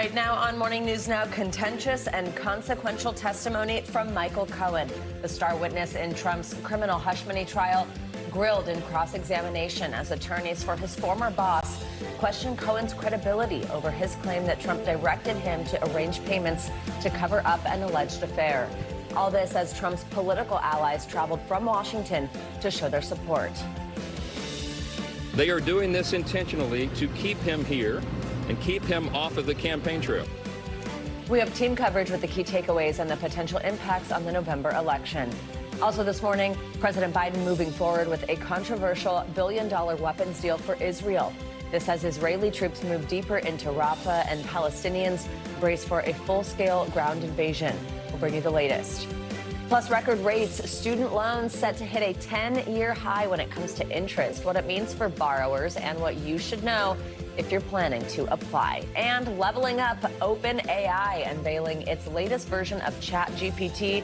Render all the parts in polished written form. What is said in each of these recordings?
Right now on Morning News Now, contentious and consequential testimony from Michael Cohen, the star witness in Trump's criminal hush money trial, grilled in cross-examination as attorneys for his former boss question Cohen's credibility over his claim that Trump directed him to arrange payments to cover up an alleged affair. All this as Trump's political allies traveled from Washington to show their support. They are doing this intentionally to keep him here and keep him off of the campaign trail. We have team coverage with the key takeaways and the potential impacts on the November election. Also this morning, President Biden moving forward with a controversial billion-dollar weapons deal for Israel. This as Israeli troops move deeper into Rafah and Palestinians brace for a full-scale ground invasion. We'll bring you the latest. Plus, record rates, student loans set to hit a 10-year high when it comes to interest, what it means for borrowers, and what you should know if you're planning to apply. And leveling up, OpenAI unveiling its latest version of ChatGPT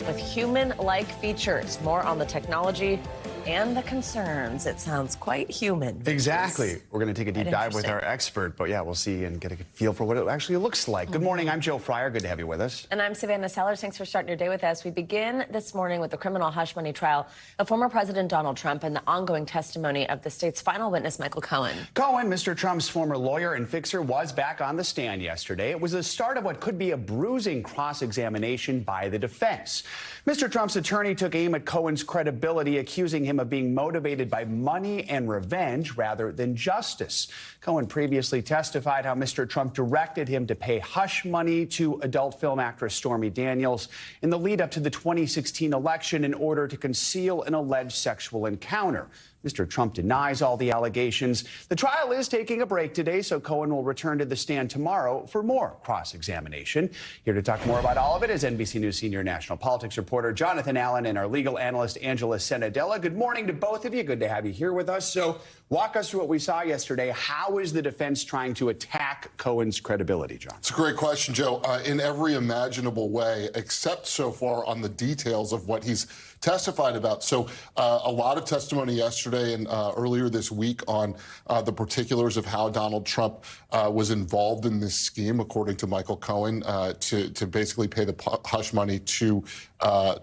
with human-like features. More on the technology and the concerns. It sounds quite human. Exactly. We're going to take a deep dive with our expert, but yeah, we'll see and get a feel for what it actually looks like. Good morning. I'm Joe Fryer. Good to have you with us. And I'm Savannah Sellers. Thanks for starting your day with us. We begin this morning with the criminal hush money trial of former President Donald Trump and the ongoing testimony of the state's final witness, Michael Cohen. Cohen, Mr. Trump's former lawyer and fixer, was back on the stand yesterday. It was the start of what could be a bruising cross-examination by the defense. Mr. Trump's attorney took aim at Cohen's credibility, accusing him of being motivated by money and revenge rather than justice. Cohen previously testified how Mr. Trump directed him to pay hush money to adult film actress Stormy Daniels in the lead up to the 2016 election in order to conceal an alleged sexual encounter. Mr. Trump denies all the allegations. The trial is taking a break today, so Cohen will return to the stand tomorrow for more cross-examination. Here to talk more about all of it is NBC News senior national politics reporter Jonathan Allen and our legal analyst Angela Senadella. Good morning to both of you. Good to have you here with us. So walk us through what we saw yesterday. How is the defense trying to attack Cohen's credibility, John? It's a great question, Joe. In every imaginable way, except so far on the details of what he's testified about. So a lot of testimony yesterday and earlier this week on the particulars of how Donald Trump was involved in this scheme, according to Michael Cohen, to basically pay the hush money to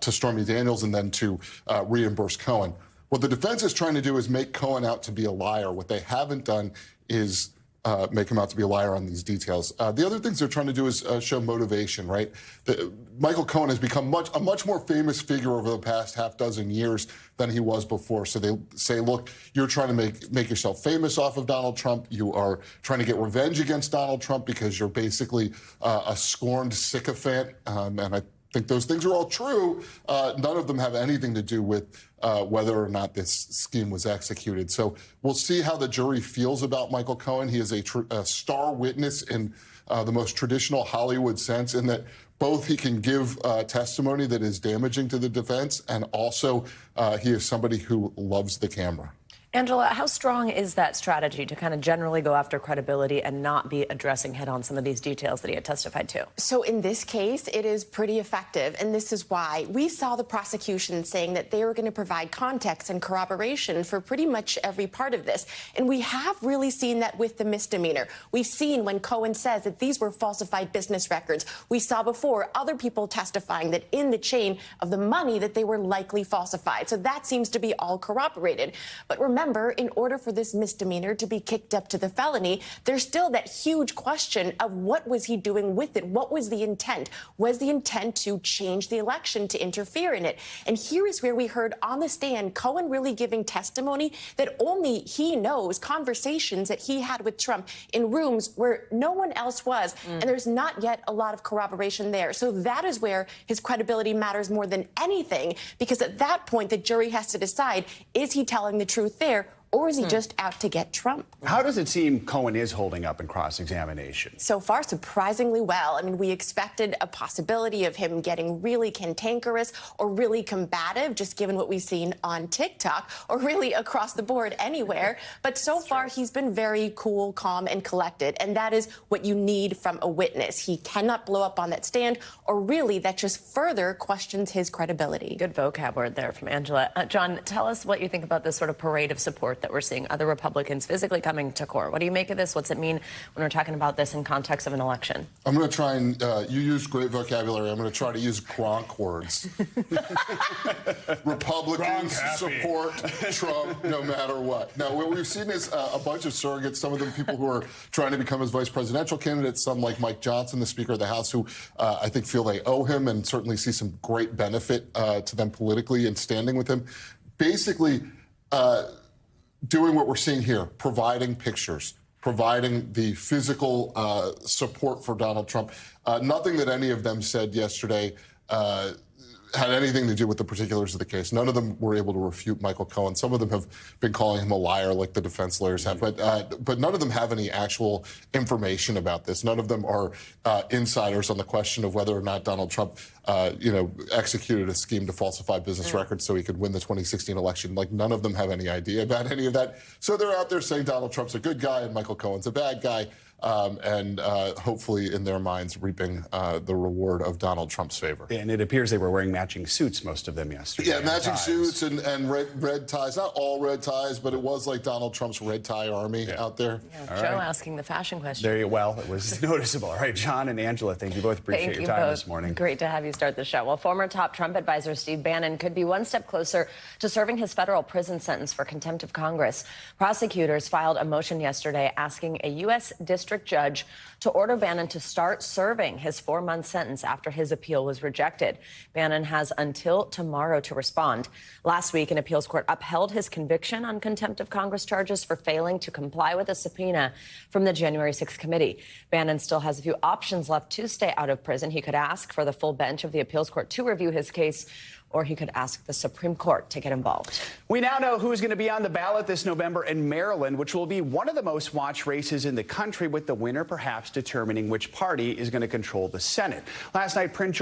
Stormy Daniels and then to reimburse Cohen. What the defense is trying to do is make Cohen out to be a liar. What they haven't done is make him out to be a liar on these details. The other things they're trying to do is show motivation, right? Michael Cohen has become a much more famous figure over the past half dozen years than he was before. So they say, look, you're trying to make yourself famous off of Donald Trump. You are trying to get revenge against Donald Trump because you're basically a scorned sycophant. And I think those things are all true. None of them have anything to do with whether or not this scheme was executed. So we'll see how the jury feels about Michael Cohen. He is a star witness in the most traditional Hollywood sense, in that both he can give testimony that is damaging to the defense, and also he is somebody who loves the camera. Angela, how strong is that strategy to kind of generally go after credibility and not be addressing head-on some of these details that he had testified to? So in this case, it is pretty effective, and this is why. We saw the prosecution saying that they were going to provide context and corroboration for pretty much every part of this. And we have really seen that with the misdemeanor. We've seen when Cohen says that these were falsified business records. We saw before other people testifying that in the chain of the money that they were likely falsified. So that seems to be all corroborated. But remember, in order for this misdemeanor to be kicked up to the felony, there's still that huge question of what was he doing with it? What was the intent? Was the intent to change the election, to interfere in it? And here is where we heard on the stand Cohen really giving testimony that only he knows, conversations that he had with Trump in rooms where no one else was. And there's not yet a lot of corroboration there. So that is where his credibility matters more than anything, because at that point, the jury has to decide, is he telling the truth there? Or is he just out to get Trump? How does it seem Cohen is holding up in cross-examination? So far, surprisingly well. I mean, we expected a possibility of him getting really cantankerous or really combative, just given what we've seen on TikTok, or really across the board anywhere. But so far, he's been very cool, calm, and collected. And that is what you need from a witness. He cannot blow up on that stand, or really that just further questions his credibility. Good vocab word there from Angela. John, tell us what you think about this sort of parade of support forth that we're seeing other Republicans physically coming to court. What do you make of this? What's it mean when we're talking about this in context of an election? I'm going to try and, you use great vocabulary. I'm going to try to use Gronk words. Republicans support Trump no matter what. Now, what we've seen is a bunch of surrogates, some of them people who are trying to become his vice presidential candidates, some like Mike Johnson, the Speaker of the House, who I think feel they owe him and certainly see some great benefit to them politically and standing with him. Basically, doing what we're seeing here, providing pictures, providing the physical support for Donald Trump. Nothing that any of them said yesterday had anything to do with the particulars of the case. None of them were able to refute Michael Cohen. Some of them have been calling him a liar, like the defense lawyers have, but none of them have any actual information about this. None of them are insiders on the question of whether or not Donald Trump, executed a scheme to falsify business records so he could win the 2016 election. Like, none of them have any idea about any of that. So they're out there saying Donald Trump's a good guy and Michael Cohen's a bad guy. And hopefully in their minds reaping the reward of Donald Trump's favor. And it appears they were wearing matching suits, most of them, yesterday. Yeah, matching suits and red ties. Not all red ties, but it was like Donald Trump's red tie army out there. Yeah, Joe asking the fashion question. There you well, it was noticeable. All right, John and Angela, thank you both. Appreciate your time this morning. Great to have you start the show. Well, former top Trump advisor Steve Bannon could be one step closer to serving his federal prison sentence for contempt of Congress. Prosecutors filed a motion yesterday asking a U.S. district judge to order Bannon to start serving his 4-month sentence after his appeal was rejected. Bannon has until tomorrow to respond. Last week, an appeals court upheld his conviction on contempt of Congress charges for failing to comply with a subpoena from the January 6th committee. Bannon still has a few options left to stay out of prison. He could ask for the full bench of the appeals court to review his case, or he could ask the Supreme Court to get involved. We now know who's going to be on the ballot this November in Maryland, which will be one of the most watched races in the country, with the winner perhaps determining which party is going to control the Senate. Last night, Prince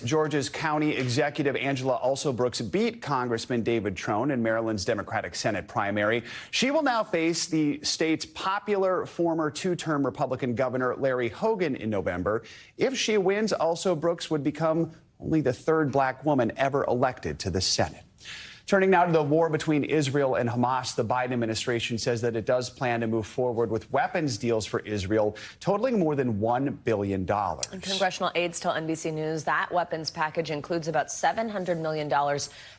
George's County Executive Angela Also Brooks beat Congressman David Trone in Maryland's Democratic Senate primary. She will now face the state's popular former 2-term Republican Governor Larry Hogan in November. If she wins, Also Brooks would become only the 3rd black woman ever elected to the Senate. Turning now to the war between Israel and Hamas, the Biden administration says that it does plan to move forward with weapons deals for Israel, totaling more than $1 billion. And congressional aides tell NBC News that weapons package includes about $700 million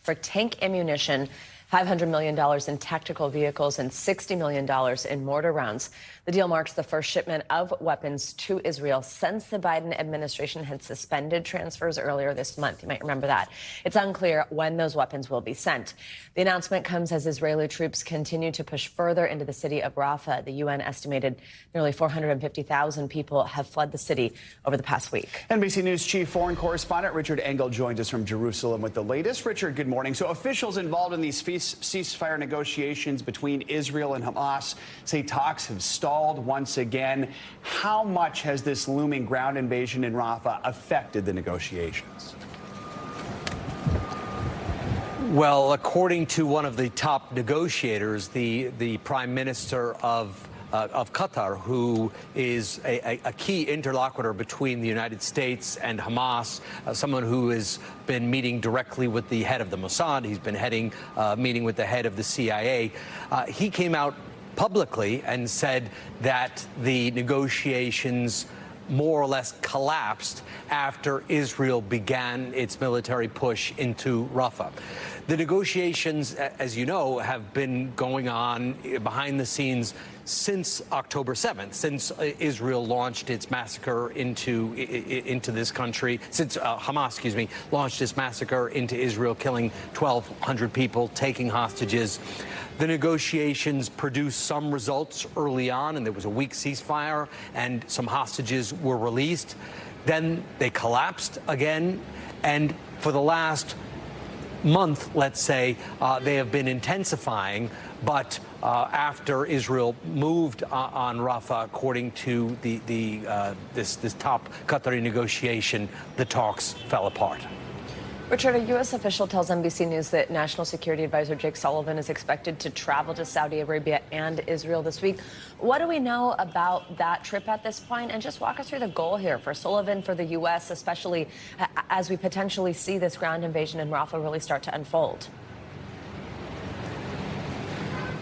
for tank ammunition, $500 million in tactical vehicles, and $60 million in mortar rounds. The deal marks the first shipment of weapons to Israel since the Biden administration had suspended transfers earlier this month. You might remember that. It's unclear when those weapons will be sent. The announcement comes as Israeli troops continue to push further into the city of Rafah. The UN estimated nearly 450,000 people have fled the city over the past week. NBC News chief foreign correspondent Richard Engel joins us from Jerusalem with the latest. Richard, good morning. So officials involved in these ceasefire negotiations between Israel and Hamas say talks have stalled once again. How much has this looming ground invasion in Rafah affected the negotiations? Well, according to one of the top negotiators, the prime minister of Qatar, who is a key interlocutor between the United States and Hamas, someone who has been meeting directly with the head of the Mossad. He's been meeting with the head of the CIA. He came out publicly and said that the negotiations more or less collapsed after Israel began its military push into Rafah. The negotiations, as you know, have been going on behind the scenes since October 7th, since Israel launched its massacre into this country, since Hamas, launched its massacre into Israel, killing 1,200 people, taking hostages. The negotiations produced some results early on, and there was a week ceasefire, and some hostages were released. Then they collapsed again, and for the last month, let's say, they have been intensifying. But after Israel moved on Rafah, according to this top Qatari negotiation, the talks fell apart. Richard, a U.S. official tells NBC News that National Security Advisor Jake Sullivan is expected to travel to Saudi Arabia and Israel this week. What do we know about that trip at this point? And just walk us through the goal here for Sullivan, for the U.S., especially as we potentially see this ground invasion in Rafah really start to unfold.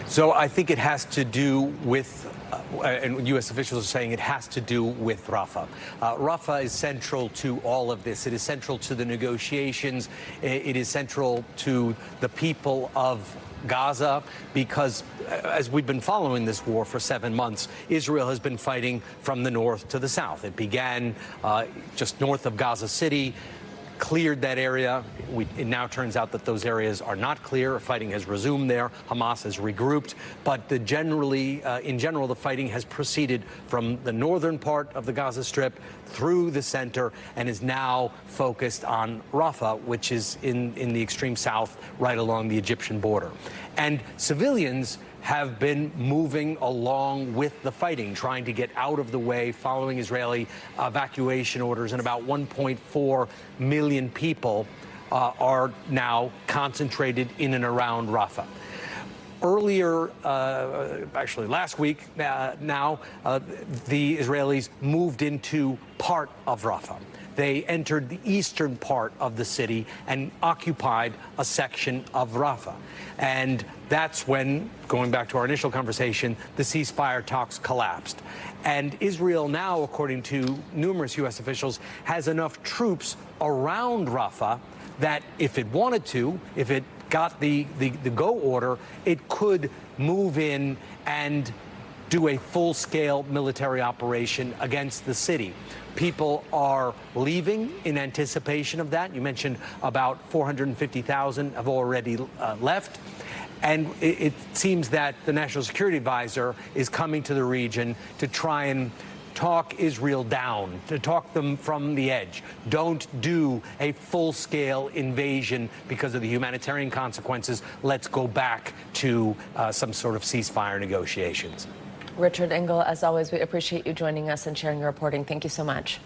So I think it has to do with, and U.S. officials are saying it has to do with Rafah. Rafah is central to all of this. It is central to the negotiations. It is central to the people of Gaza, because as we've been following this war for 7 months, Israel has been fighting from the north to the south. It began just north of Gaza City, cleared that area. It now turns out that those areas are not clear. Fighting has resumed there. Hamas has regrouped. But in general, the fighting has proceeded from the northern part of the Gaza Strip through the center and is now focused on Rafah, which is in the extreme south, right along the Egyptian border. And civilians have been moving along with the fighting, trying to get out of the way following Israeli evacuation orders, and about 1.4 million people are now concentrated in and around Rafah. Earlier, actually last week now, the Israelis moved into part of Rafah. They entered the eastern part of the city and occupied a section of Rafah. And that's when, going back to our initial conversation, the ceasefire talks collapsed. And Israel now, according to numerous U.S. officials, has enough troops around Rafah that if it wanted to, if it got the go order, it could move in and do a full-scale military operation against the city. People are leaving in anticipation of that. You mentioned about 450,000 have already left. And it seems that the National Security Advisor is coming to the region to try and talk Israel down, to talk them from the edge. Don't do a full-scale invasion because of the humanitarian consequences. Let's go back to some sort of ceasefire negotiations. Richard Engel, as always, we appreciate you joining us and sharing your reporting. Thank you so much.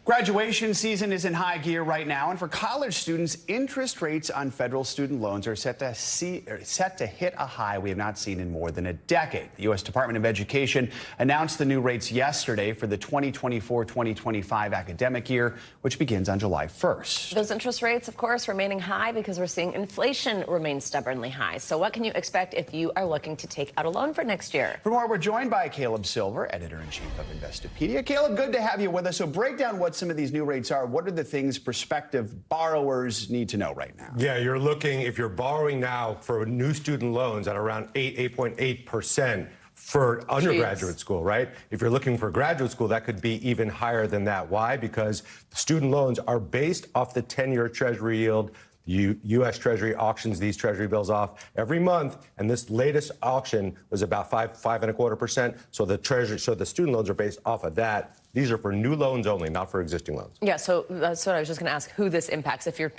Graduation season is in high gear right now, and for college students, interest rates on federal student loans are set to hit a high we have not seen in more than a decade. The U.S. Department of Education announced the new rates yesterday for the 2024-2025 academic year, which begins on July 1st. Those interest rates, of course, remaining high because we're seeing inflation remain stubbornly high. So what can you expect if you are looking to take out a loan for next year? For more, we're joined by Caleb Silver, editor-in-chief of Investopedia. Caleb, good to have you with us. So break down what some of these new rates are. What are the things prospective borrowers need to know right now? Yeah, you're looking, if you're borrowing now for new student loans at around 8.8% for undergraduate school, right? If you're looking for graduate school, that could be even higher than that. Why? Because student loans are based off the 10-year Treasury yield. U.S. Treasury auctions these Treasury bills off every month, and this latest auction was about 5.25%. So the student loans are based off of that. These are for new loans only, not for existing loans. Yeah, so that's what I was just going to ask, who this impacts. If you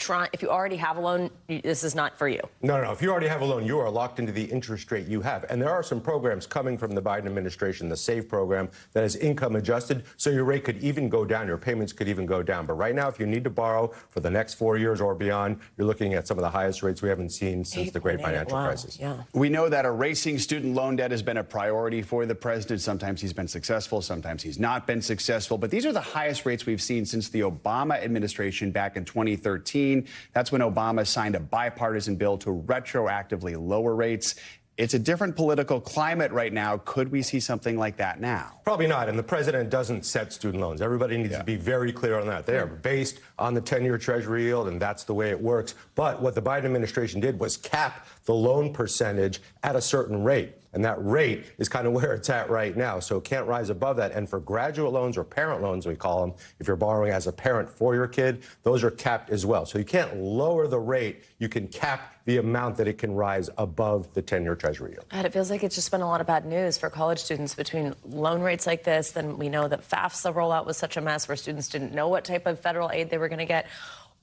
already have a loan, this is not for you. No. If you already have a loan, you are locked into the interest rate you have. And there are some programs coming from the Biden administration, the SAVE program, that is income adjusted, so your rate could even go down, your payments could even go down. But right now, if you need to borrow for the next 4 years or beyond, you're looking at some of the highest rates we haven't seen since the great financial crisis. Yeah. We know that erasing student loan debt has been a priority for the president. Sometimes he's been successful, sometimes he's not been successful. But these are the highest rates we've seen since the Obama administration back in 2013. That's when Obama signed a bipartisan bill to retroactively lower rates. It's a different political climate right now. Could we see something like that now? Probably not. And the president doesn't set student loans. Everybody needs to be very clear on that. They are based on the 10-year Treasury yield, and that's the way it works. But what the Biden administration did was cap the loan percentage at a certain rate. And that rate is kind of where it's at right now. So it can't rise above that. And for graduate loans, or parent loans, we call them, if you're borrowing as a parent for your kid, those are capped as well. So you can't lower the rate. You can cap the amount that it can rise above the 10-year Treasury yield. God, it feels like it's just been a lot of bad news for college students between loan rates like this. Then we know that FAFSA rollout was such a mess where students didn't know what type of federal aid they were going to get.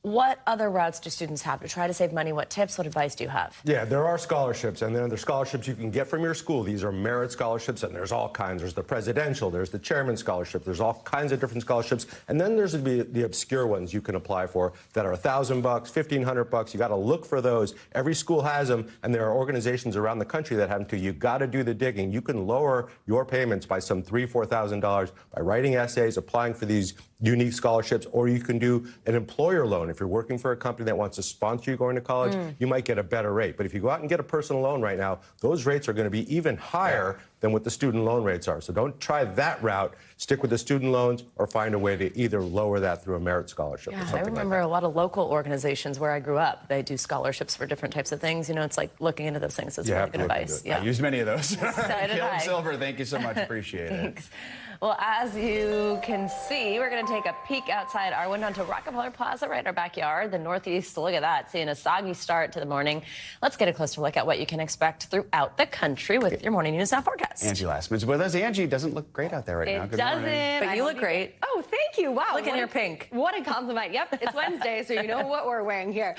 What other routes do students have to try to save money? What tips, what advice do you have? Yeah, there are scholarships, and there are scholarships you can get from your school. These are merit scholarships, and there's all kinds. There's the presidential, there's the chairman's scholarship, there's all kinds of different scholarships. And then there's the obscure ones you can apply for that are $1,000, $1,500. You got to look for those. Every school has them, and there are organizations around the country that have them too. You got to do the digging. You can lower your payments by some $3,000, $4,000 by writing essays, applying for these unique scholarships, or you can do an employer loan. If you're working for a company that wants to sponsor you going to college, you might get a better rate. But if you go out and get a personal loan right now, those rates are going to be even higher than what the student loan rates are. So don't try that route. Stick with the student loans or find a way to either lower that through a merit scholarship or something I remember like that. a lot of local organizations where I grew up. They do scholarships for different types of things. You know, it's like looking into those things. It's really good advice. I used many of those. So did Caleb Silver, thank you so much. Appreciate it. Thanks. Well, as you can see, we're going to take a peek outside our window onto Rockefeller Plaza, right in our backyard. The Northeast, look at that, seeing a soggy start to the morning. Let's get a closer look at what you can expect throughout the country with your morning news now forecast. Angie Lastman's with us. Angie, doesn't look great out there right now. It Good doesn't. morning. But you look great. Oh, thank you. Wow. Look in your pink. What a compliment. Yep, it's Wednesday, so you know what we're wearing here.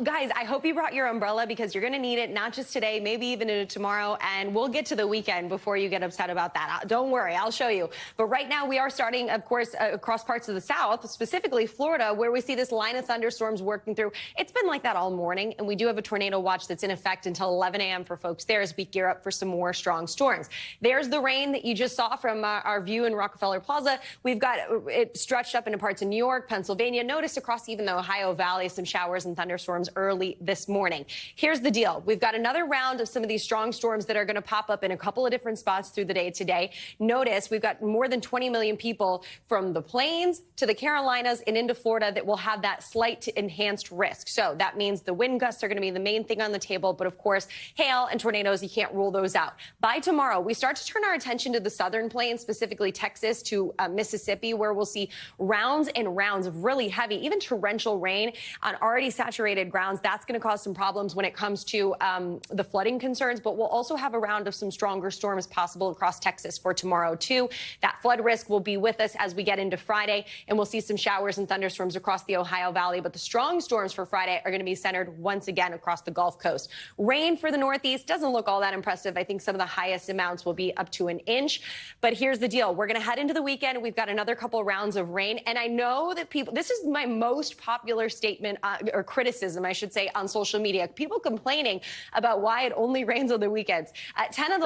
Guys, I hope you brought your umbrella because you're going to need it, not just today, maybe even into tomorrow, and we'll get to the weekend before you get upset about that. Don't worry, I'll show you. But right now, we are starting, of course, across parts of the South, specifically Florida, where we see this line of thunderstorms working through. It's been like that all morning, and we do have a tornado watch that's in effect until 11 a.m. for folks there as we gear up for some more strong storms. There's the rain that you just saw from our view in Rockefeller Plaza. We've got it stretched up into parts of New York, Pennsylvania. Notice across even the Ohio Valley, some showers and thunderstorms early this morning. Here's the deal. We've got another round of some of these strong storms that are going to pop up in a couple of different spots through the day today. Notice we've got more than 20 million people from the plains to the Carolinas and into Florida that will have that slight to enhanced risk. So that means the wind gusts are going to be the main thing on the table. But of course, hail and tornadoes, you can't rule those out. By tomorrow, we start to turn our attention to the southern plains, specifically Texas to Mississippi, where we'll see rounds and rounds of really heavy, even torrential rain on already saturated grounds. That's going to cause some problems when it comes to the flooding concerns. But we'll also have a round of some stronger storms possible across Texas for tomorrow, too. That flood risk will be with us as we get into Friday, and we'll see some showers and thunderstorms across the Ohio Valley. But the strong storms for Friday are going to be centered once again across the Gulf Coast. Rain for the Northeast doesn't look all that impressive. I think some of the highest amounts will be up to an inch. But here's the deal. We're going to head into the weekend. We've got another couple rounds of rain. And I know that people, this is my most popular statement or criticism, I should say, on social media. People complaining about why it only rains on the weekends. 10 of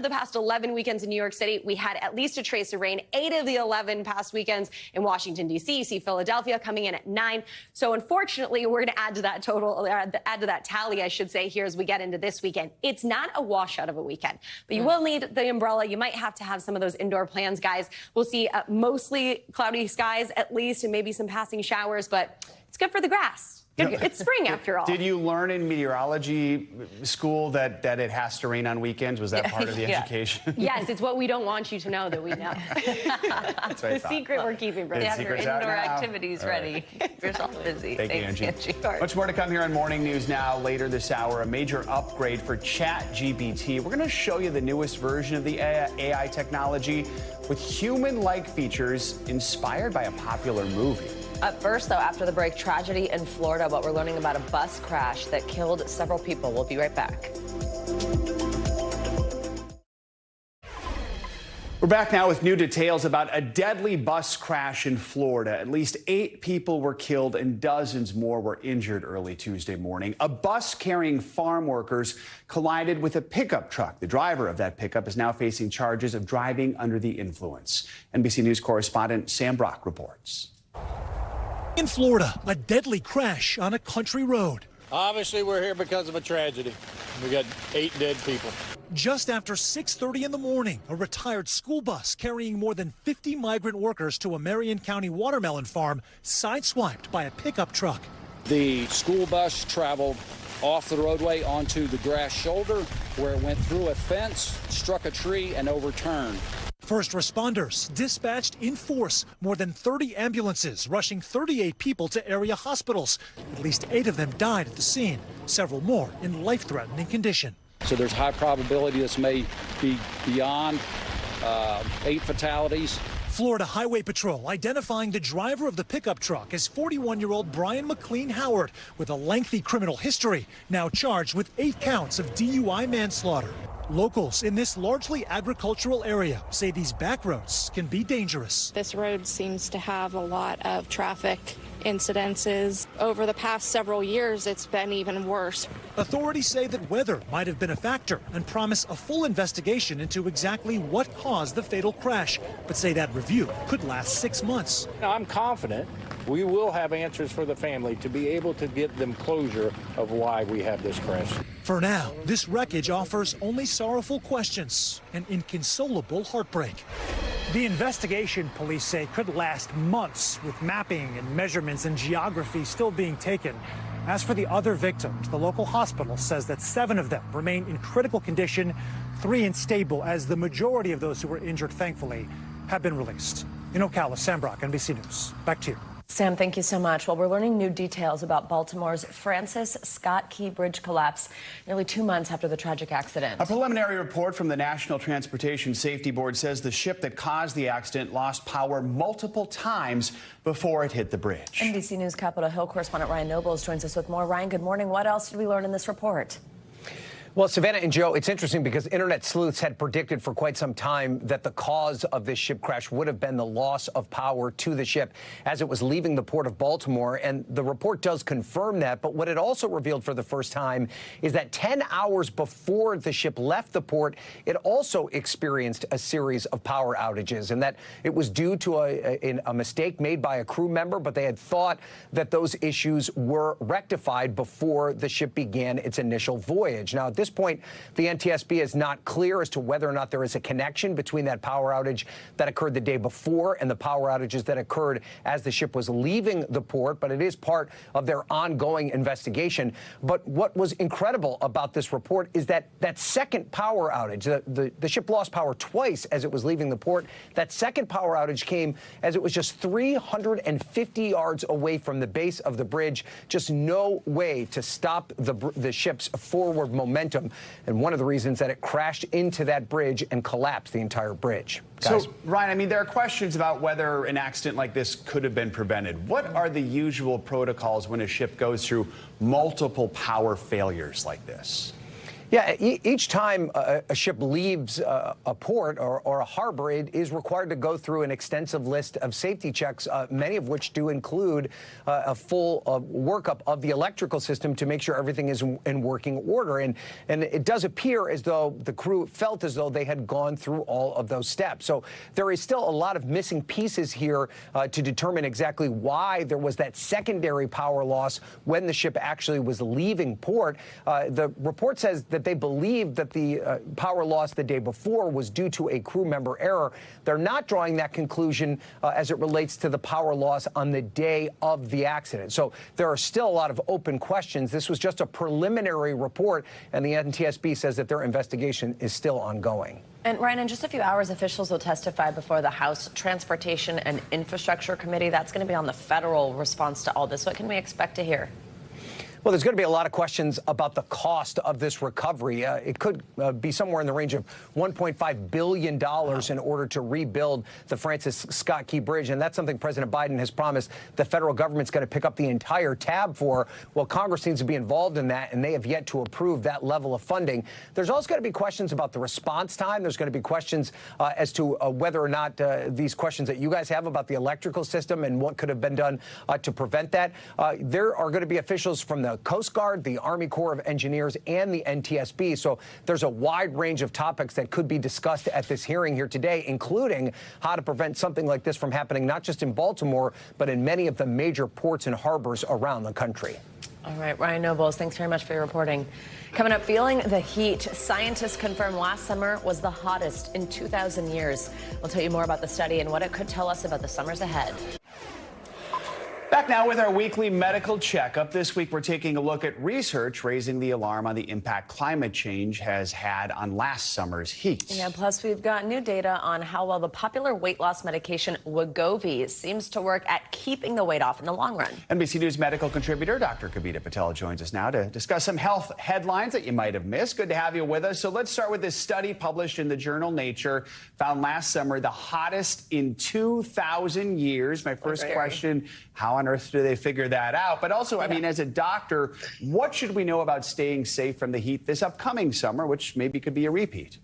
the past 11 weekends in New York City, we had at least a trace of rain. 8 of the 11 past weekends in Washington, D.C. You see Philadelphia coming in at 9. So unfortunately, we're going to add to that total, add to that tally, I should say, here as we get into this weekend. It's not a washout of a weekend, but you will need the umbrella. You might have to have some of those indoor plans, guys. We'll see mostly cloudy skies at least, and maybe some passing showers, but it's good for the grass. It's spring after all. Did you learn in meteorology school that it has to rain on weekends? Was that part of the education? Yes, it's what we don't want you to know that we know. That's what the secret we're keeping from you. Have your indoor activities ready. Keep yourself busy. Thank you, Angie. Much more to come here on Morning News Now. Later this hour, a major upgrade for ChatGPT. We're going to show you the newest version of the AI technology with human-like features inspired by a popular movie. Up first, though, after the break, tragedy in Florida. What we're learning about a bus crash that killed several people. We'll be right back. We're back now with new details about a deadly bus crash in Florida. At least 8 people were killed and dozens more were injured early Tuesday morning. A bus carrying farm workers collided with a pickup truck. The driver of that pickup is now facing charges of driving under the influence. NBC News correspondent Sam Brock reports. In Florida, a deadly crash on a country road. Obviously, we're here because of a tragedy. We got 8 dead people. Just after 6:30 in the morning, a retired school bus carrying more than 50 migrant workers to a Marion County watermelon farm sideswiped by a pickup truck. The school bus traveled off the roadway onto the grass shoulder where it went through a fence, struck a tree, and overturned. First responders dispatched in force, more than 30 ambulances rushing 38 people to area hospitals. At least 8 of them died at the scene, several more in life-threatening condition. So there's high probability this may be beyond 8 fatalities. Florida Highway Patrol identifying the driver of the pickup truck as 41-year-old Brian McLean Howard with a lengthy criminal history, now charged with 8 counts of DUI manslaughter. Locals in this largely agricultural area say these back roads can be dangerous. This road seems to have a lot of traffic incidences. Over the past several years, it's been even worse. Authorities say that weather might have been a factor and promise a full investigation into exactly what caused the fatal crash, but say that review could last 6 months. I'm confident we will have answers for the family to be able to get them closure of why we have this crash. For now, this wreckage offers only sorrowful questions and inconsolable heartbreak. The investigation, police say, could last months, with mapping and measurements and geography still being taken. As for the other victims, the local hospital says that 7 of them remain in critical condition, 3 unstable, as the majority of those who were injured, thankfully, have been released. In Ocala, Sam Brock, NBC News. Back to you. Sam, thank you so much. Well, we're learning new details about Baltimore's Francis Scott Key Bridge collapse nearly 2 months after the tragic accident. A preliminary report from the National Transportation Safety Board says the ship that caused the accident lost power multiple times before it hit the bridge. NBC News Capitol Hill correspondent Ryan Nobles joins us with more. Ryan, good morning. What else did we learn in this report? Well, Savannah and Joe, it's interesting because internet sleuths had predicted for quite some time that the cause of this ship crash would have been the loss of power to the ship as it was leaving the port of Baltimore. And the report does confirm that. But what it also revealed for the first time is that 10 hours before the ship left the port, it also experienced a series of power outages, and that it was due to a mistake made by a crew member. But they had thought that those issues were rectified before the ship began its initial voyage. Now, at this point, the NTSB is not clear as to whether or not there is a connection between that power outage that occurred the day before and the power outages that occurred as the ship was leaving the port, but it is part of their ongoing investigation. But what was incredible about this report is that that second power outage, the ship lost power twice as it was leaving the port. That second power outage came as it was just 350 yards away from the base of the bridge. Just no way to stop the ship's forward momentum. And one of the reasons that it crashed into that bridge and collapsed the entire bridge. Guys. So, Ryan, I mean, there are questions about whether an accident like this could have been prevented. What are the usual protocols when a ship goes through multiple power failures like this? Yeah, each time a ship leaves a port or a harbor, it is required to go through an extensive list of safety checks, many of which do include a full workup of the electrical system to make sure everything is in working order. And it does appear as though the crew felt as though they had gone through all of those steps. So there is still a lot of missing pieces here to determine exactly why there was that secondary power loss when the ship actually was leaving port. The report says that they believe that the power loss the day before was due to a crew member error. They're not drawing that conclusion as it relates to the power loss on the day of the accident. So there are still a lot of open questions. This was just a preliminary report, and the NTSB says that their investigation is still ongoing. And Ryan, in just a few hours, officials will testify before the House Transportation and Infrastructure Committee. That's going to be on the federal response to all this. What can we expect to hear? Well, there's going to be a lot of questions about the cost of this recovery. It could be somewhere in the range of $1.5 billion in order to rebuild the Francis Scott Key Bridge. And that's something President Biden has promised the federal government's going to pick up the entire tab for. Well, Congress needs to be involved in that, and they have yet to approve that level of funding. There's also going to be questions about the response time. There's going to be questions as to whether or not these questions that you guys have about the electrical system and what could have been done to prevent that. There are going to be officials from the Coast Guard, the Army Corps of Engineers, and the NTSB. So there's a wide range of topics that could be discussed at this hearing here today, including how to prevent something like this from happening, not just in Baltimore, but in many of the major ports and harbors around the country. All right, Ryan Nobles, thanks very much for your reporting. Coming up, feeling the heat. Scientists confirmed last summer was the hottest in 2,000 years. We'll tell you more about the study and what it could tell us about the summers ahead. Back now with our weekly medical checkup. This week, we're taking a look at research raising the alarm on the impact climate change has had on last summer's heat. Yeah, plus we've got new data on how well the popular weight loss medication Wegovy seems to work at keeping the weight off in the long run. NBC News medical contributor Dr. Kavita Patel joins us now to discuss some health headlines that you might have missed. Good to have you with us. So let's start with this study published in the journal Nature, found last summer the hottest in 2,000 years. My first question, how on earth do they figure that out? But also, I mean, as a doctor, what should we know about staying safe from the heat this upcoming summer, which maybe could be a repeat?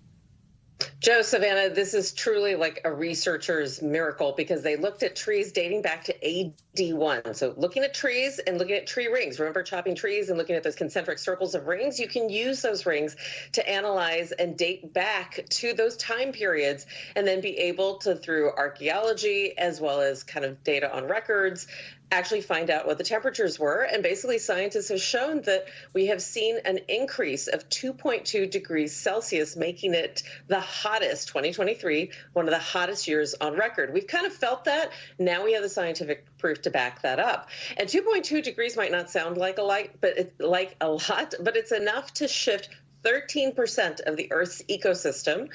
Joe, Savannah, this is truly like a researcher's miracle because they looked at trees dating back to AD1. So looking at trees and looking at tree rings. Remember chopping trees and looking at those concentric circles of rings? You can use those rings to analyze and date back to those time periods and then be able to, through archaeology as well as kind of data on records, actually find out what the temperatures were. And basically scientists have shown that we have seen an increase of 2.2 degrees Celsius, making it the hottest, 2023, one of the hottest years on record. We've kind of felt that. Now we have the scientific proof to back that up. And 2.2 degrees might not sound like a lot, but it's enough to shift 13% of the Earth's ecosystem.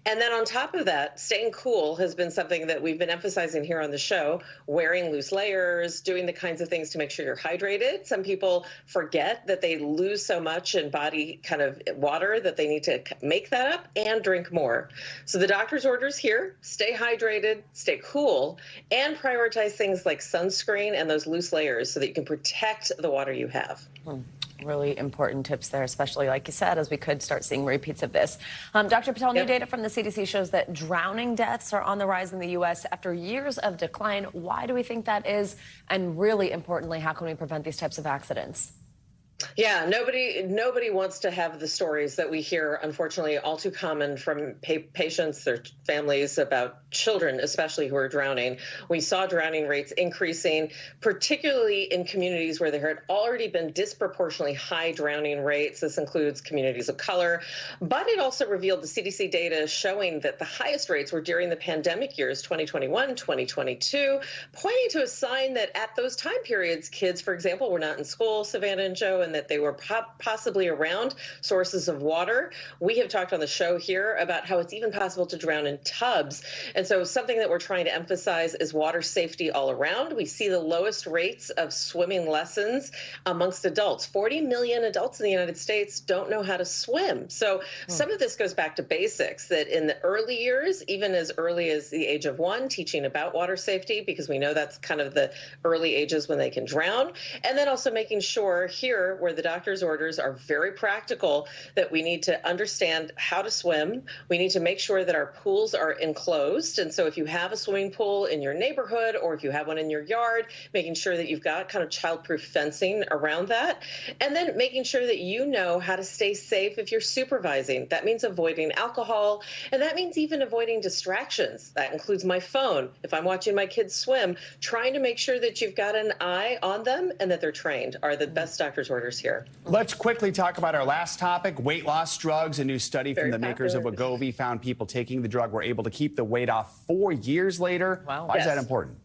And then on top of that, staying cool has been something that we've been emphasizing here on the show, wearing loose layers, doing the kinds of things to make sure you're hydrated. Some people forget that they lose so much in body kind of water that they need to make that up and drink more. So the doctor's orders here, stay hydrated, stay cool, and prioritize things like sunscreen and those loose layers so that you can protect the water you have. Really important tips there, especially, like you said, as we could start seeing repeats of this. Dr. Patel, new data from the CDC shows that drowning deaths are on the rise in the U.S. after years of decline. Why do we think that is? And really importantly, how can we prevent these types of accidents? Yeah, nobody wants to have the stories that we hear, unfortunately, all too common from patients, their families, about children, especially who are drowning. We saw drowning rates increasing, particularly in communities where there had already been disproportionately high drowning rates. This includes communities of color, but it also revealed the CDC data showing that the highest rates were during the pandemic years, 2021, 2022, pointing to a sign that at those time periods, kids, for example, were not in school, Savannah and Joe, and that they were possibly around sources of water. We have talked on the show here about how it's even possible to drown in tubs. And so something that we're trying to emphasize is water safety all around. We see the lowest rates of swimming lessons amongst adults. 40 million adults in the United States don't know how to swim. So some of this goes back to basics, that in the early years, even as early as the age of 1, teaching about water safety, because we know that's kind of the early ages when they can drown. And then also making sure here, where the doctor's orders are very practical, that we need to understand how to swim. We need to make sure that our pools are enclosed. And so if you have a swimming pool in your neighborhood or if you have one in your yard, making sure that you've got kind of childproof fencing around that. And then making sure that you know how to stay safe if you're supervising. That means avoiding alcohol, and that means even avoiding distractions. That includes my phone. If I'm watching my kids swim, trying to make sure that you've got an eye on them and that they're trained are the best doctor's orders here. Let's quickly talk about our last topic, weight loss drugs. A new study from the makers of Wegovy found people taking the drug were able to keep the weight off 4 years later. Wow. Why is that important?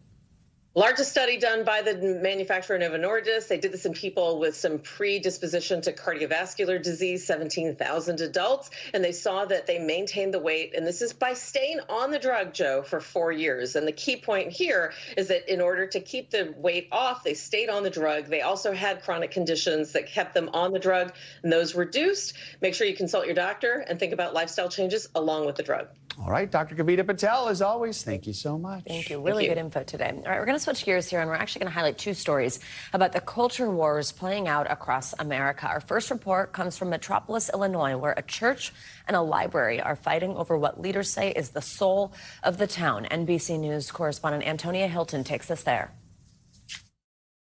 Largest study done by the manufacturer Novo Nordisk. They did this in people with some predisposition to cardiovascular disease, 17,000 adults, and they saw that they maintained the weight. And this is by staying on the drug, Joe, for 4 years. And the key point here is that in order to keep the weight off, they stayed on the drug. They also had chronic conditions that kept them on the drug, and those reduced. Make sure you consult your doctor and think about lifestyle changes along with the drug. All right, Dr. Kavita Patel, as always, thank you so much. Thank you. Really good info today. All right, we're going to switch gears here, and we're actually going to highlight 2 stories about the culture wars playing out across America. Our first report comes from Metropolis, Illinois, where a church and a library are fighting over what leaders say is the soul of the town. NBC News correspondent Antonia Hilton takes us there.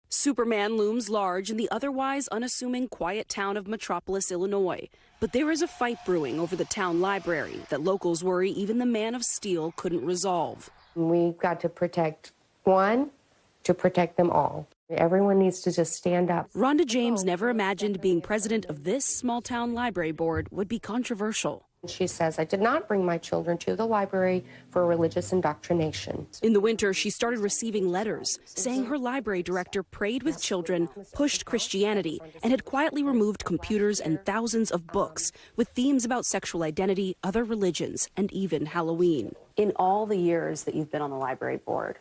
Superman looms large in the otherwise unassuming quiet town of Metropolis, Illinois. But there is a fight brewing over the town library that locals worry even the Man of Steel couldn't resolve. We've got to protect one to protect them all. Everyone needs to just stand up. Rhonda James never imagined being president of this small-town library board would be controversial. She says, I did not bring my children to the library for religious indoctrination. In the winter, she started receiving letters saying her library director prayed with children, pushed Christianity, and had quietly removed computers and thousands of books with themes about sexual identity, other religions, and even Halloween. In all the years that you've been on the library board,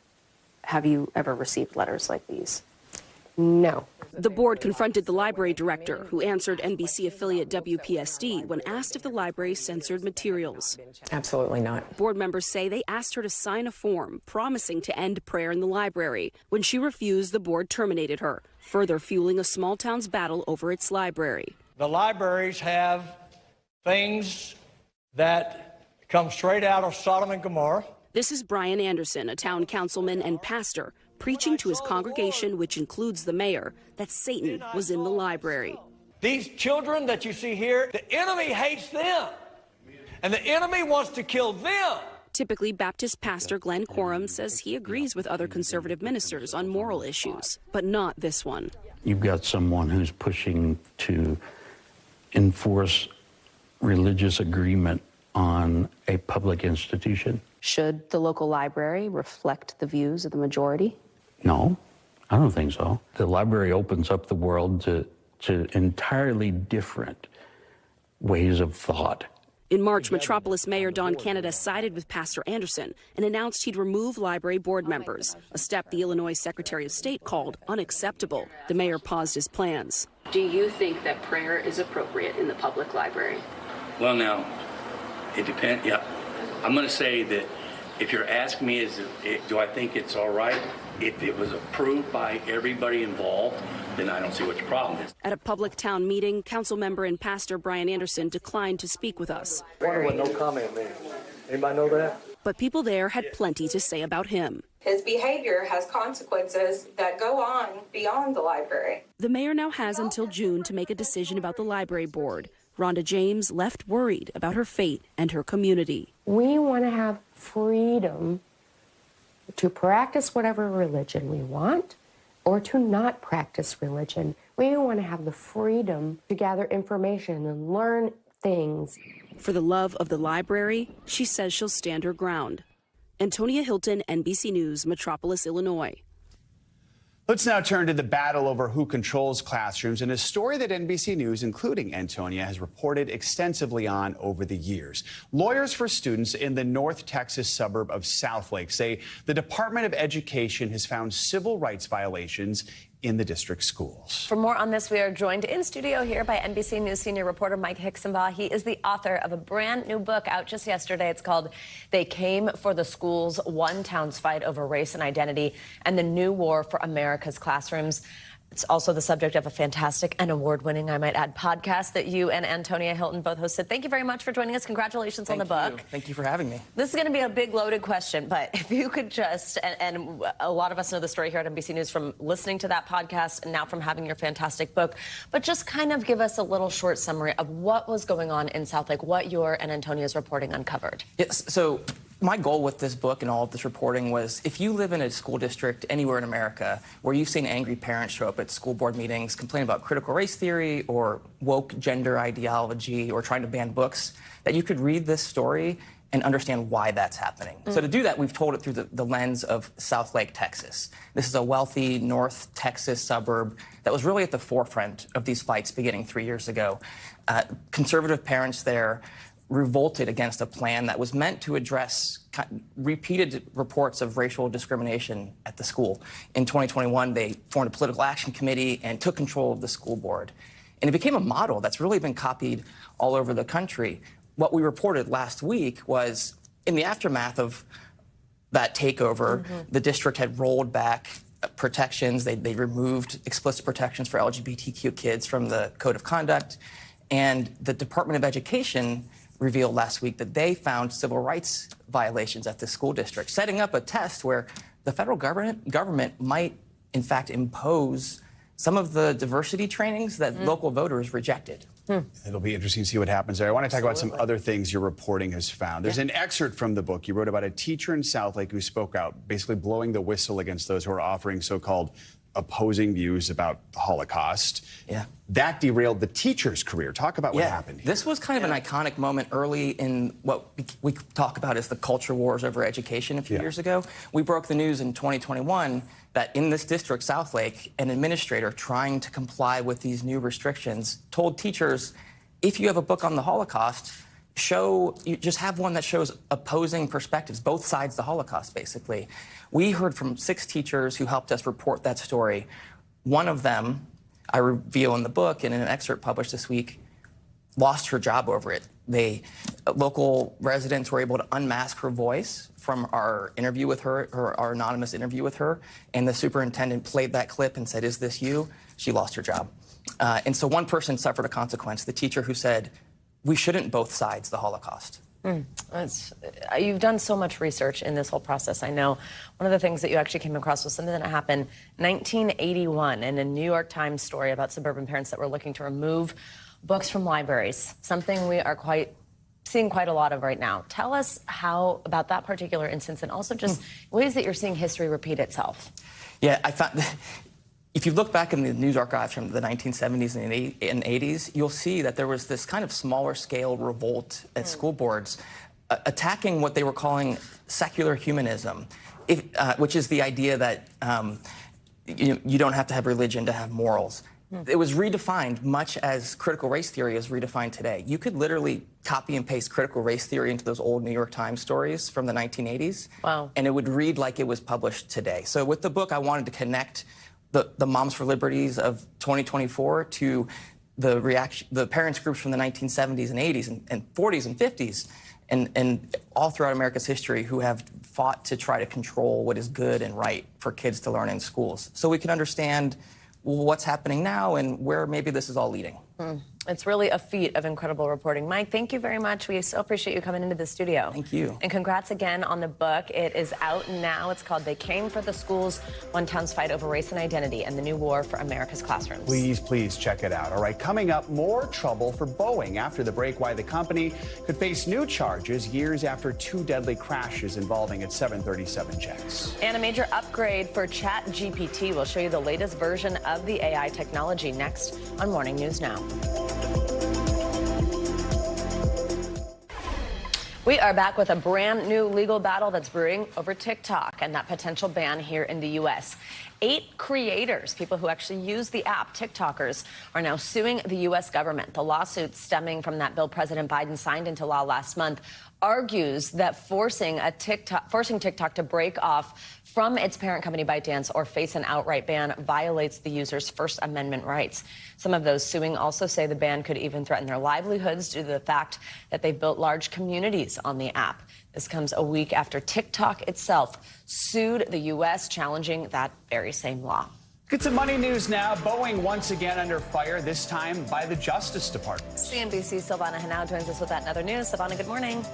have you ever received letters like these? No. The board confronted the library director, who answered NBC affiliate WPSD when asked if the library censored materials. Absolutely not. Board members say they asked her to sign a form promising to end prayer in the library. When she refused, the board terminated her, further fueling a small town's battle over its library. The libraries have things that comes straight out of Sodom and Gomorrah. This is Brian Anderson, a town councilman and pastor, preaching to his congregation, which includes the mayor, that Satan was in the library. These children that you see here, the enemy hates them, and the enemy wants to kill them. Typically, Baptist pastor Glenn Quorum says he agrees with other conservative ministers on moral issues, but not this one. You've got someone who's pushing to enforce religious agreement on a public institution. Should the local library reflect the views of the majority? No, I don't think so. The library opens up the world to entirely different ways of thought. In March, Metropolis Mayor Don Canada sided with Pastor Anderson and announced he'd remove library board members, a step the Illinois Secretary of State called unacceptable. The mayor paused his plans. Do you think that prayer is appropriate in the public library? Well, now, it depends. Yeah, I'm going to say that if you're asking me, do I think it's all right? If it was approved by everybody involved, then I don't see what the problem is. At a public town meeting, council member and pastor Brian Anderson declined to speak with us. I wonder what no comment means. Anybody know that? But people there had plenty to say about him. His behavior has consequences that go on beyond the library. The mayor now has until June to make a decision about the library board. Rhonda James left worried about her fate and her community. We want to have freedom to practice whatever religion we want or to not practice religion. We want to have the freedom to gather information and learn things. For the love of the library, she says she'll stand her ground. Antonia Hilton, NBC News, Metropolis, Illinois. Let's now turn to the battle over who controls classrooms and a story that NBC News, including Antonia, has reported extensively on over the years. Lawyers for students in the North Texas suburb of Southlake say the Department of Education has found civil rights violations in the district schools. For more on this, we are joined in studio here by NBC News senior reporter Mike Hixenbaugh. He is the author of a brand new book out just yesterday. It's called They Came for the Schools, One Town's Fight Over Race and Identity and the New War for America's Classrooms. It's also the subject of a fantastic and award-winning, I might add, podcast that you and Antonia Hilton both hosted. Thank you very much for joining us. Congratulations on the book. Thank you for having me. This is going to be a big, loaded question, but if you could just, and a lot of us know the story here at NBC News from listening to that podcast and now from having your fantastic book, but just kind of give us a little short summary of what was going on in Southlake, what your and Antonia's reporting uncovered. Yes, so my goal with this book and all of this reporting was if you live in a school district anywhere in America where you've seen angry parents show up at school board meetings, complain about critical race theory or woke gender ideology or trying to ban books, that you could read this story and understand why that's happening. So to do that, we've told it through the lens of Southlake, Texas. This is a wealthy North Texas suburb that was really at the forefront of these fights beginning 3 years ago. Conservative parents there revolted against a plan that was meant to address repeated reports of racial discrimination at the school. In 2021, they formed a political action committee and took control of the school board. And it became a model that's really been copied all over the country. What we reported last week was in the aftermath of that takeover, the district had rolled back protections. They removed explicit protections for LGBTQ kids from the code of conduct. And the Department of Education revealed last week that they found civil rights violations at the school district, setting up a test where the federal government might, in fact, impose some of the diversity trainings that local voters rejected. It'll be interesting to see what happens there. I want to talk about some other things your reporting has found. There's an excerpt from the book. You wrote about a teacher in Southlake who spoke out, basically blowing the whistle against those who are offering so-called opposing views about the Holocaust. Yeah. That derailed the teacher's career. Talk about what happened here. This was kind of an iconic moment early in what we talk about as the culture wars over education a few years ago. We broke the news in 2021 that in this district, Southlake, an administrator trying to comply with these new restrictions told teachers, if you have a book on the Holocaust, you just have one that shows opposing perspectives, both sides of the Holocaust, basically. We heard from 6 teachers who helped us report that story. One of them, I reveal in the book and in an excerpt published this week, lost her job over it. Local residents were able to unmask her voice from our interview with her, our anonymous interview with her, and the superintendent played that clip and said, "Is this you?" She lost her job. And so one person suffered a consequence, the teacher who said, "We shouldn't both sides the Holocaust." You've done so much research in this whole process. I know one of the things that you actually came across was something that happened 1981 in a New York Times story about suburban parents that were looking to remove books from libraries, something we are seeing quite a lot of right now. Tell us how about that particular instance and also just ways that you're seeing history repeat itself. Yeah, I found if you look back in the news archives from the 1970s and 80s, you'll see that there was this kind of smaller scale revolt at school boards attacking what they were calling secular humanism, which is the idea that you don't have to have religion to have morals. It was redefined much as critical race theory is redefined today. You could literally copy and paste critical race theory into those old New York Times stories from the 1980s. Wow. And it would read like it was published today. So with the book, I wanted to connect the Moms for Liberties of 2024 to the parents groups from the 1970s and 80s and 40s and 50s and all throughout America's history who have fought to try to control what is good and right for kids to learn in schools. So we can understand what's happening now and where maybe this is all leading. It's really a feat of incredible reporting. Mike, thank you very much. We so appreciate you coming into the studio. Thank you. And congrats again on the book. It is out now. It's called They Came for the Schools, One Town's Fight Over Race and Identity and the New War for America's Classrooms. Please check it out. All right, coming up, more trouble for Boeing. After the break, why the company could face new charges years after 2 deadly crashes involving its 737 jets. And a major upgrade for ChatGPT. We'll show you the latest version of the AI technology next on Morning News Now. We are back with a brand new legal battle that's brewing over TikTok and that potential ban here in the U.S. 8 creators, people who actually use the app, TikTokers, are now suing the U.S. government. The lawsuit stemming from that bill President Biden signed into law last month argues that forcing TikTok to break off from its parent company ByteDance or face an outright ban violates the user's First Amendment rights. Some of those suing also say the ban could even threaten their livelihoods due to the fact that they've built large communities on the app. This comes a week after TikTok itself sued the U.S., challenging that very same law. Get some money news now. Boeing once again under fire, this time by the Justice Department. CNBC's Silvana Henao joins us with that and other news. Silvana, good morning.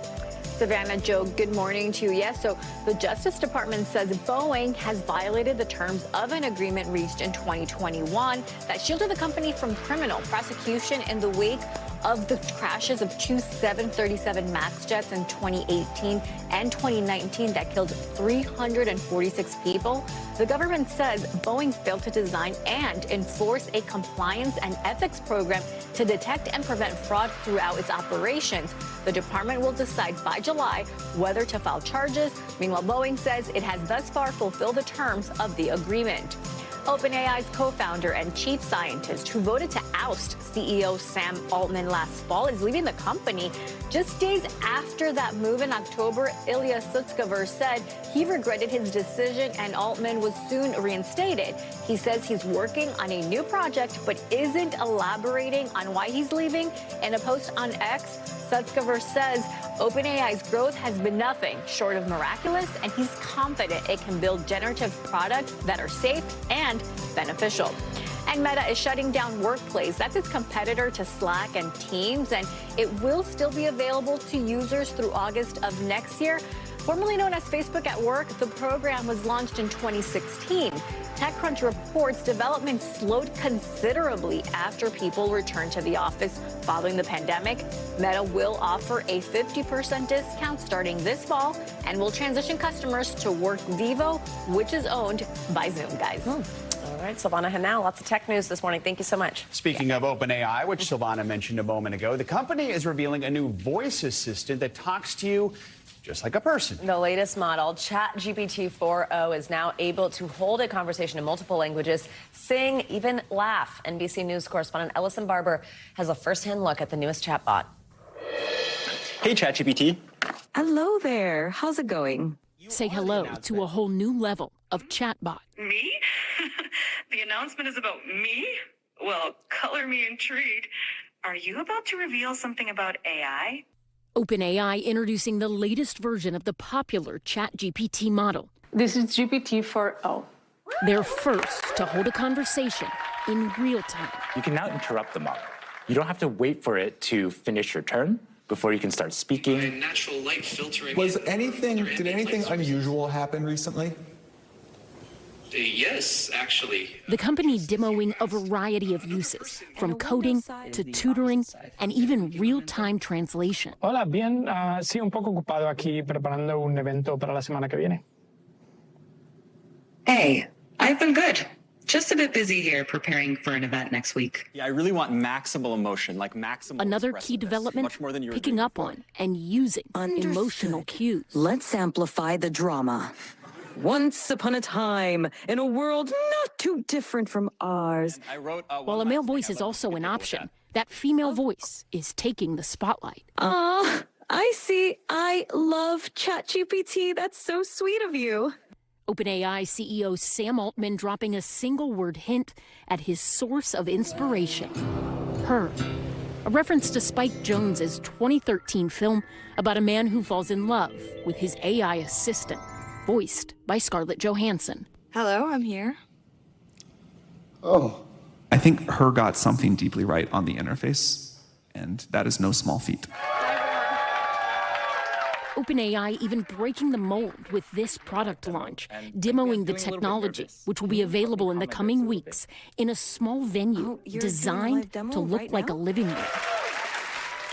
Savannah, Joe, good morning to you. Yes, so the Justice Department says Boeing has violated the terms of an agreement reached in 2021 that shielded the company from criminal prosecution in the wake of the crashes of 2 737 MAX jets in 2018 and 2019 that killed 346 people. The government says Boeing failed to design and enforce a compliance and ethics program to detect and prevent fraud throughout its operations. The department will decide by July whether to file charges. Meanwhile, Boeing says it has thus far fulfilled the terms of the agreement. OpenAI's co-founder and chief scientist who voted to oust CEO Sam Altman last fall is leaving the company. Just days after that move in October, Ilya Sutskever said he regretted his decision and Altman was soon reinstated. He says he's working on a new project but isn't elaborating on why he's leaving. In a post on X, Sutskever says OpenAI's growth has been nothing short of miraculous, and he's confident it can build generative products that are safe and beneficial. And Meta is shutting down Workplace. That's its competitor to Slack and Teams, and it will still be available to users through August of next year. Formerly known as Facebook at Work, the program was launched in 2016. TechCrunch reports development slowed considerably after people returned to the office following the pandemic. Meta will offer a 50% discount starting this fall and will transition customers to WorkVivo, which is owned by Zoom, guys. All right, Silvana Henao, lots of tech news this morning. Thank you so much. Speaking of OpenAI, which Silvana mentioned a moment ago, the company is revealing a new voice assistant that talks to you just like a person. The latest model, ChatGPT 4o, is now able to hold a conversation in multiple languages, sing, even laugh. NBC News correspondent Ellison Barber has a first-hand look at the newest chatbot. Hey, ChatGPT. Hello there. How's it going? Say hello to a whole new level of chatbot. Me? The announcement is about me? Well, color me intrigued. Are you about to reveal something about AI? OpenAI introducing the latest version of the popular ChatGPT model. This is GPT 4o. They're first to hold a conversation in real time. You can now interrupt the model. You don't have to wait for it to finish your turn. before you can start speaking. Natural light filtering. Did anything unusual happen recently? Yes, actually. The company demoing a variety of uses, from coding to tutoring and even real-time translation. Hola, bien. Sí, un poco ocupado aquí preparando un evento para la semana que viene. Hey, I've been good. Just a bit busy here preparing for an event next week. Yeah, I really want maximal emotion, like maximal. Another key development, picking up on and using emotional cues. Let's amplify the drama. Once upon a time, in a world not too different from ours. While a male voice is also an option, that female voice is taking the spotlight. I see. I love ChatGPT. That's so sweet of you. OpenAI CEO Sam Altman dropping a single-word hint at his source of inspiration, her. A reference to Spike Jonze's 2013 film about a man who falls in love with his AI assistant, voiced by Scarlett Johansson. Hello, I'm here. Oh. I think her got something deeply right on the interface, and that is no small feat. OpenAI even breaking the mold with this product launch, demoing the technology, which will be available in the coming weeks in a small venue designed to look like a living room.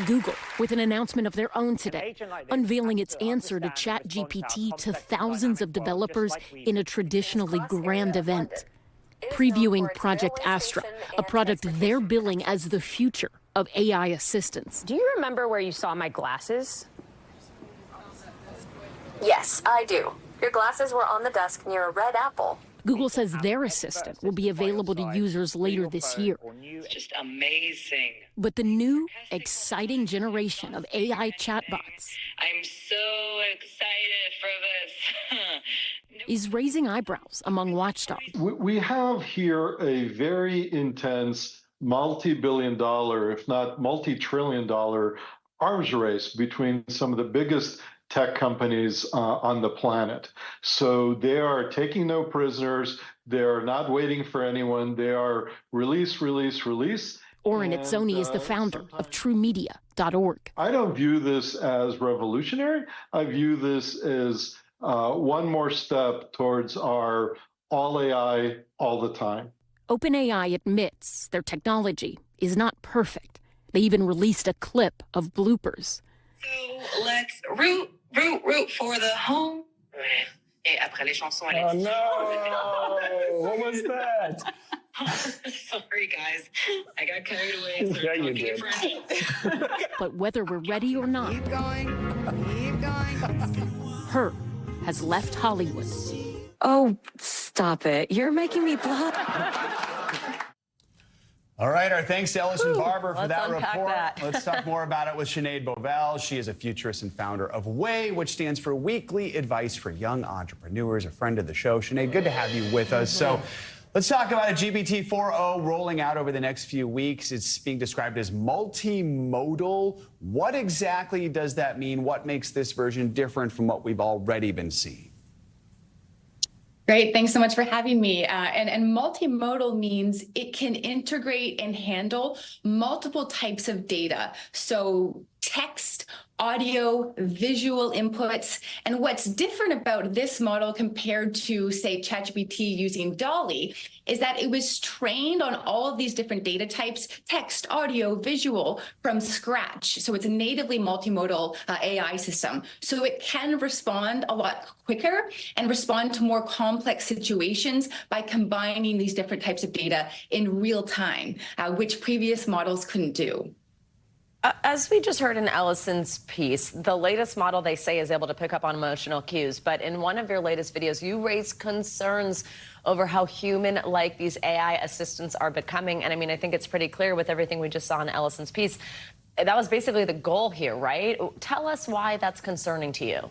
Google, with an announcement of their own today, unveiling its answer to ChatGPT to thousands of developers in a traditionally grand event. Previewing Project Astra, a product they're billing as the future of AI assistants. Do you remember where you saw my glasses? Yes, I do. Your glasses were on the desk near a red apple. Google says their assistant will be available to users later this year. It's just amazing. But the new, exciting generation of AI chatbots I'm so excited for this. is raising eyebrows among watchdogs. We have here a very intense multi-billion-dollar, if not multi-trillion-dollar arms race between some of the biggest tech companies on the planet. So they are taking no prisoners. They are not waiting for anyone. They are release. Oren Itzoni is the founder of TrueMedia.org. I don't view this as revolutionary. I view this as one more step towards our all AI all the time. OpenAI admits their technology is not perfect. They even released a clip of bloopers. So let's root for the home. Et après les chansons, Oh no! What was that? Sorry, guys. I got carried away. So Yeah, you did. But whether we're ready or not, Keep going. her has left Hollywood. Oh, stop it. You're making me blush. All right, our thanks to Ellison Barber for that unpack report. that. Let's talk more about it with Chenade Bal. She is a futurist and founder of WAY, which stands for Weekly Advice for Young Entrepreneurs, a friend of the show. Chenade, good to have you with us. So let's talk about a GPT 4.0 rolling out over the next few weeks. It's being described as multimodal. What exactly does that mean? What makes this version different from what we've already been seeing? Great. Thanks so much for having me. And multimodal means it can integrate and handle multiple types of data. So text, audio, visual inputs. And what's different about this model compared to, say, ChatGPT using DALL-E is that it was trained on all of these different data types, text, audio, visual, from scratch. So it's a natively multimodal AI system. So it can respond a lot quicker and respond to more complex situations by combining these different types of data in real time, which previous models couldn't do. As we just heard in Ellison's piece, the latest model, they say, is able to pick up on emotional cues. But in one of your latest videos, you raised concerns over how human-like these AI assistants are becoming. And I mean, I think it's pretty clear with everything we just saw in Ellison's piece. That was basically the goal here, right? Tell us why that's concerning to you.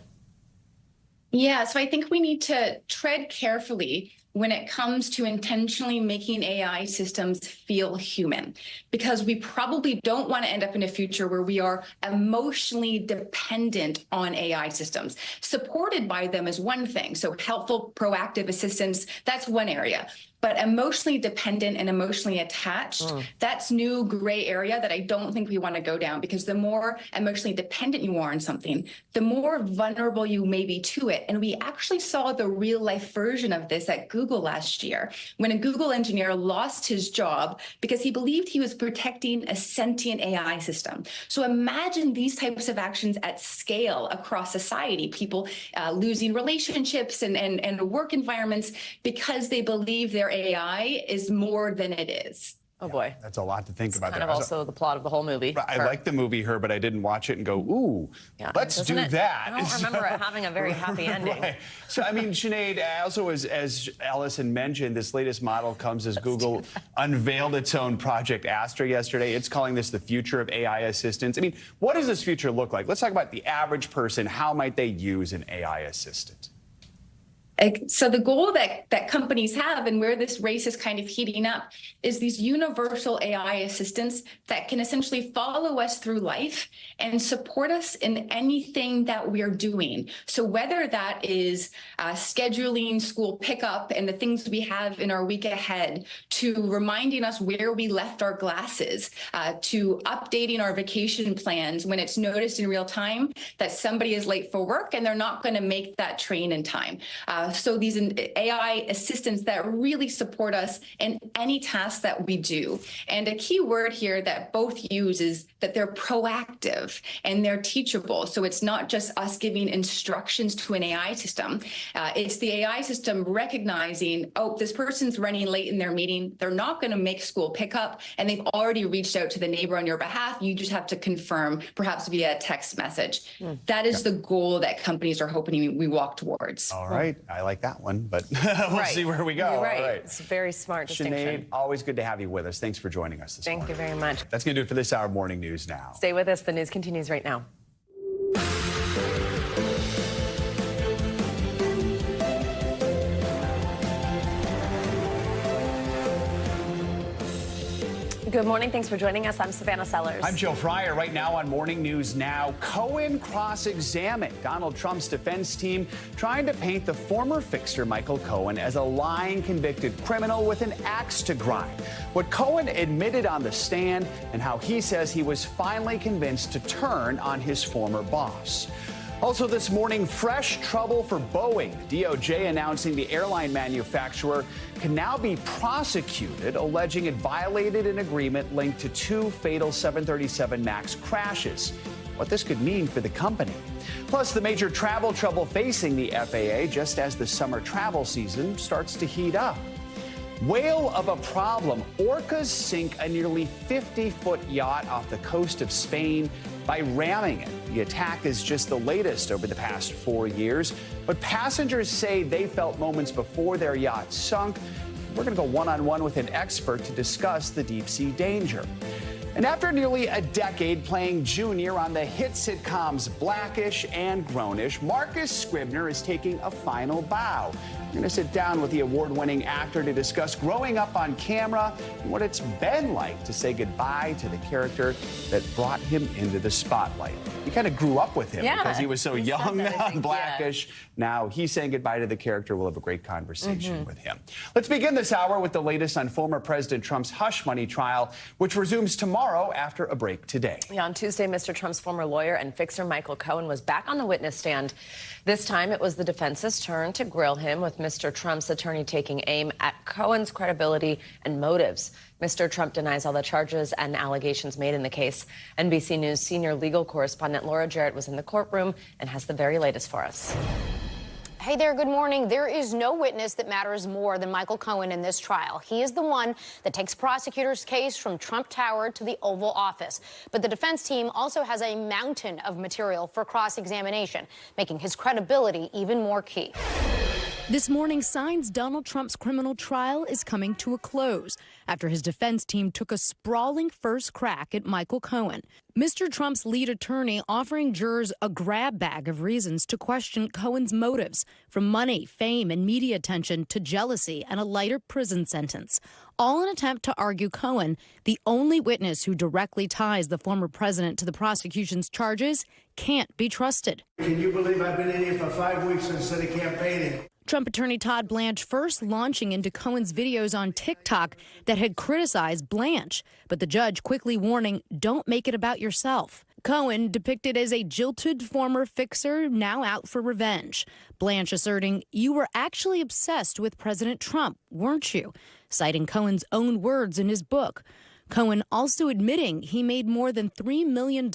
Yeah, so I think we need to tread carefully when it comes to intentionally making AI systems feel human, because we probably don't want to end up in a future where we are emotionally dependent on AI systems. Supported by them is one thing. So helpful, proactive assistance, that's one area. but emotionally dependent and emotionally attached, that's new gray area that I don't think we want to go down, because the more emotionally dependent you are on something, the more vulnerable you may be to it. And we actually saw the real life version of this at Google last year, when a Google engineer lost his job because he believed he was protecting a sentient AI system. So imagine these types of actions at scale across society, people losing relationships and work environments because they believe their AI is more than it is. Oh boy, that's a lot to think about. Kind of also the plot of the whole movie. I like the movie, her, but I didn't watch it and go, ooh, let's do that. I don't remember it having a very happy ending. Right. So, I mean, Chenade, also as Ellison mentioned, this latest model comes as Google unveiled its own Project Astra yesterday. It's calling this the future of AI assistants. I mean, what does this future look like? Let's talk about the average person. How might they use an AI assistant? So the goal that companies have, and where this race is kind of heating up, is these universal AI assistants that can essentially follow us through life and support us in anything that we're doing. So whether that is scheduling school pickup and the things we have in our week ahead, to reminding us where we left our glasses, to updating our vacation plans when it's noticed in real time that somebody is late for work and they're not going to make that train in time. So these AI assistants that really support us in any task that we do. And a key word here that both use is that they're proactive and they're teachable. So it's not just us giving instructions to an AI system. It's the AI system recognizing, oh, this person's running late in their meeting. They're not going to make school pickup, and they've already reached out to the neighbor on your behalf. You just have to confirm, perhaps via a text message. That is the goal that companies are hoping we walk towards. All right. I like that one, but we'll see where we go. You're right. All right. It's a very smart distinction. Chenade, always good to have you with us. Thanks for joining us this morning. Thank you very much. That's going to do it for this hour of Morning News Now. Stay with us. The news continues right now. Good morning. Thanks for joining us. I'm Savannah Sellers. I'm Joe Fryer. Right now on Morning News Now, Cohen cross-examined Donald Trump's defense team, trying to paint the former fixer Michael Cohen as a lying convicted criminal with an axe to grind. What Cohen admitted on the stand, and how he says he was finally convinced to turn on his former boss. Also this morning, fresh trouble for Boeing. DOJ announcing the airline manufacturer can now be prosecuted, alleging it violated an agreement linked to 2 fatal 737 MAX crashes. What this could mean for the company. Plus, the major travel trouble facing the FAA just as the summer travel season starts to heat up. Whale of a problem. Orcas sink a nearly 50-foot yacht off the coast of Spain by ramming it. The attack is just the latest over the past 4 years, but passengers say they felt moments before their yacht sunk. We're going to go one-on-one with an expert to discuss the deep-sea danger. And after nearly a decade playing Junior on the hit sitcoms Blackish and Grownish, Marcus Scribner is taking a final bow. We're going to sit down with the award-winning actor to discuss growing up on camera and what it's been like to say goodbye to the character that brought him into the spotlight. You kind of grew up with him because he was so young on Blackish. Now he's saying goodbye to the character. We'll have a great conversation with him. Let's begin this hour with the latest on former President Trump's hush money trial, which resumes tomorrow after a break today. Yeah, on Tuesday, Mr. Trump's former lawyer and fixer Michael Cohen was back on the witness stand. This time, it was the defense's turn to grill him, with Mr. Trump's attorney taking aim at Cohen's credibility and motives. Mr. Trump denies all the charges and allegations made in the case. NBC News senior legal correspondent Laura Jarrett was in the courtroom and has the very latest for us. Hey there, good morning. There is no witness that matters more than Michael Cohen in this trial. He is the one that takes prosecutors' case from Trump Tower to the Oval Office. But the defense team also has a mountain of material for cross-examination, making his credibility even more key. This morning, signs Donald Trump's criminal trial is coming to a close after his defense team took a sprawling first crack at Michael Cohen. Mr. Trump's lead attorney offering jurors a grab bag of reasons to question Cohen's motives, from money, fame, and media attention to jealousy and a lighter prison sentence, all in an attempt to argue Cohen, the only witness who directly ties the former president to the prosecution's charges, can't be trusted. Can you believe I've been in here for 5 weeks instead of campaigning? Trump attorney Todd Blanche first launching into Cohen's videos on TikTok that had criticized Blanche, but the judge quickly warning, don't make it about yourself. Cohen depicted as a jilted former fixer now out for revenge. Blanche asserting, you were actually obsessed with President Trump, weren't you? Citing Cohen's own words in his book. Cohen also admitting he made more than $3 million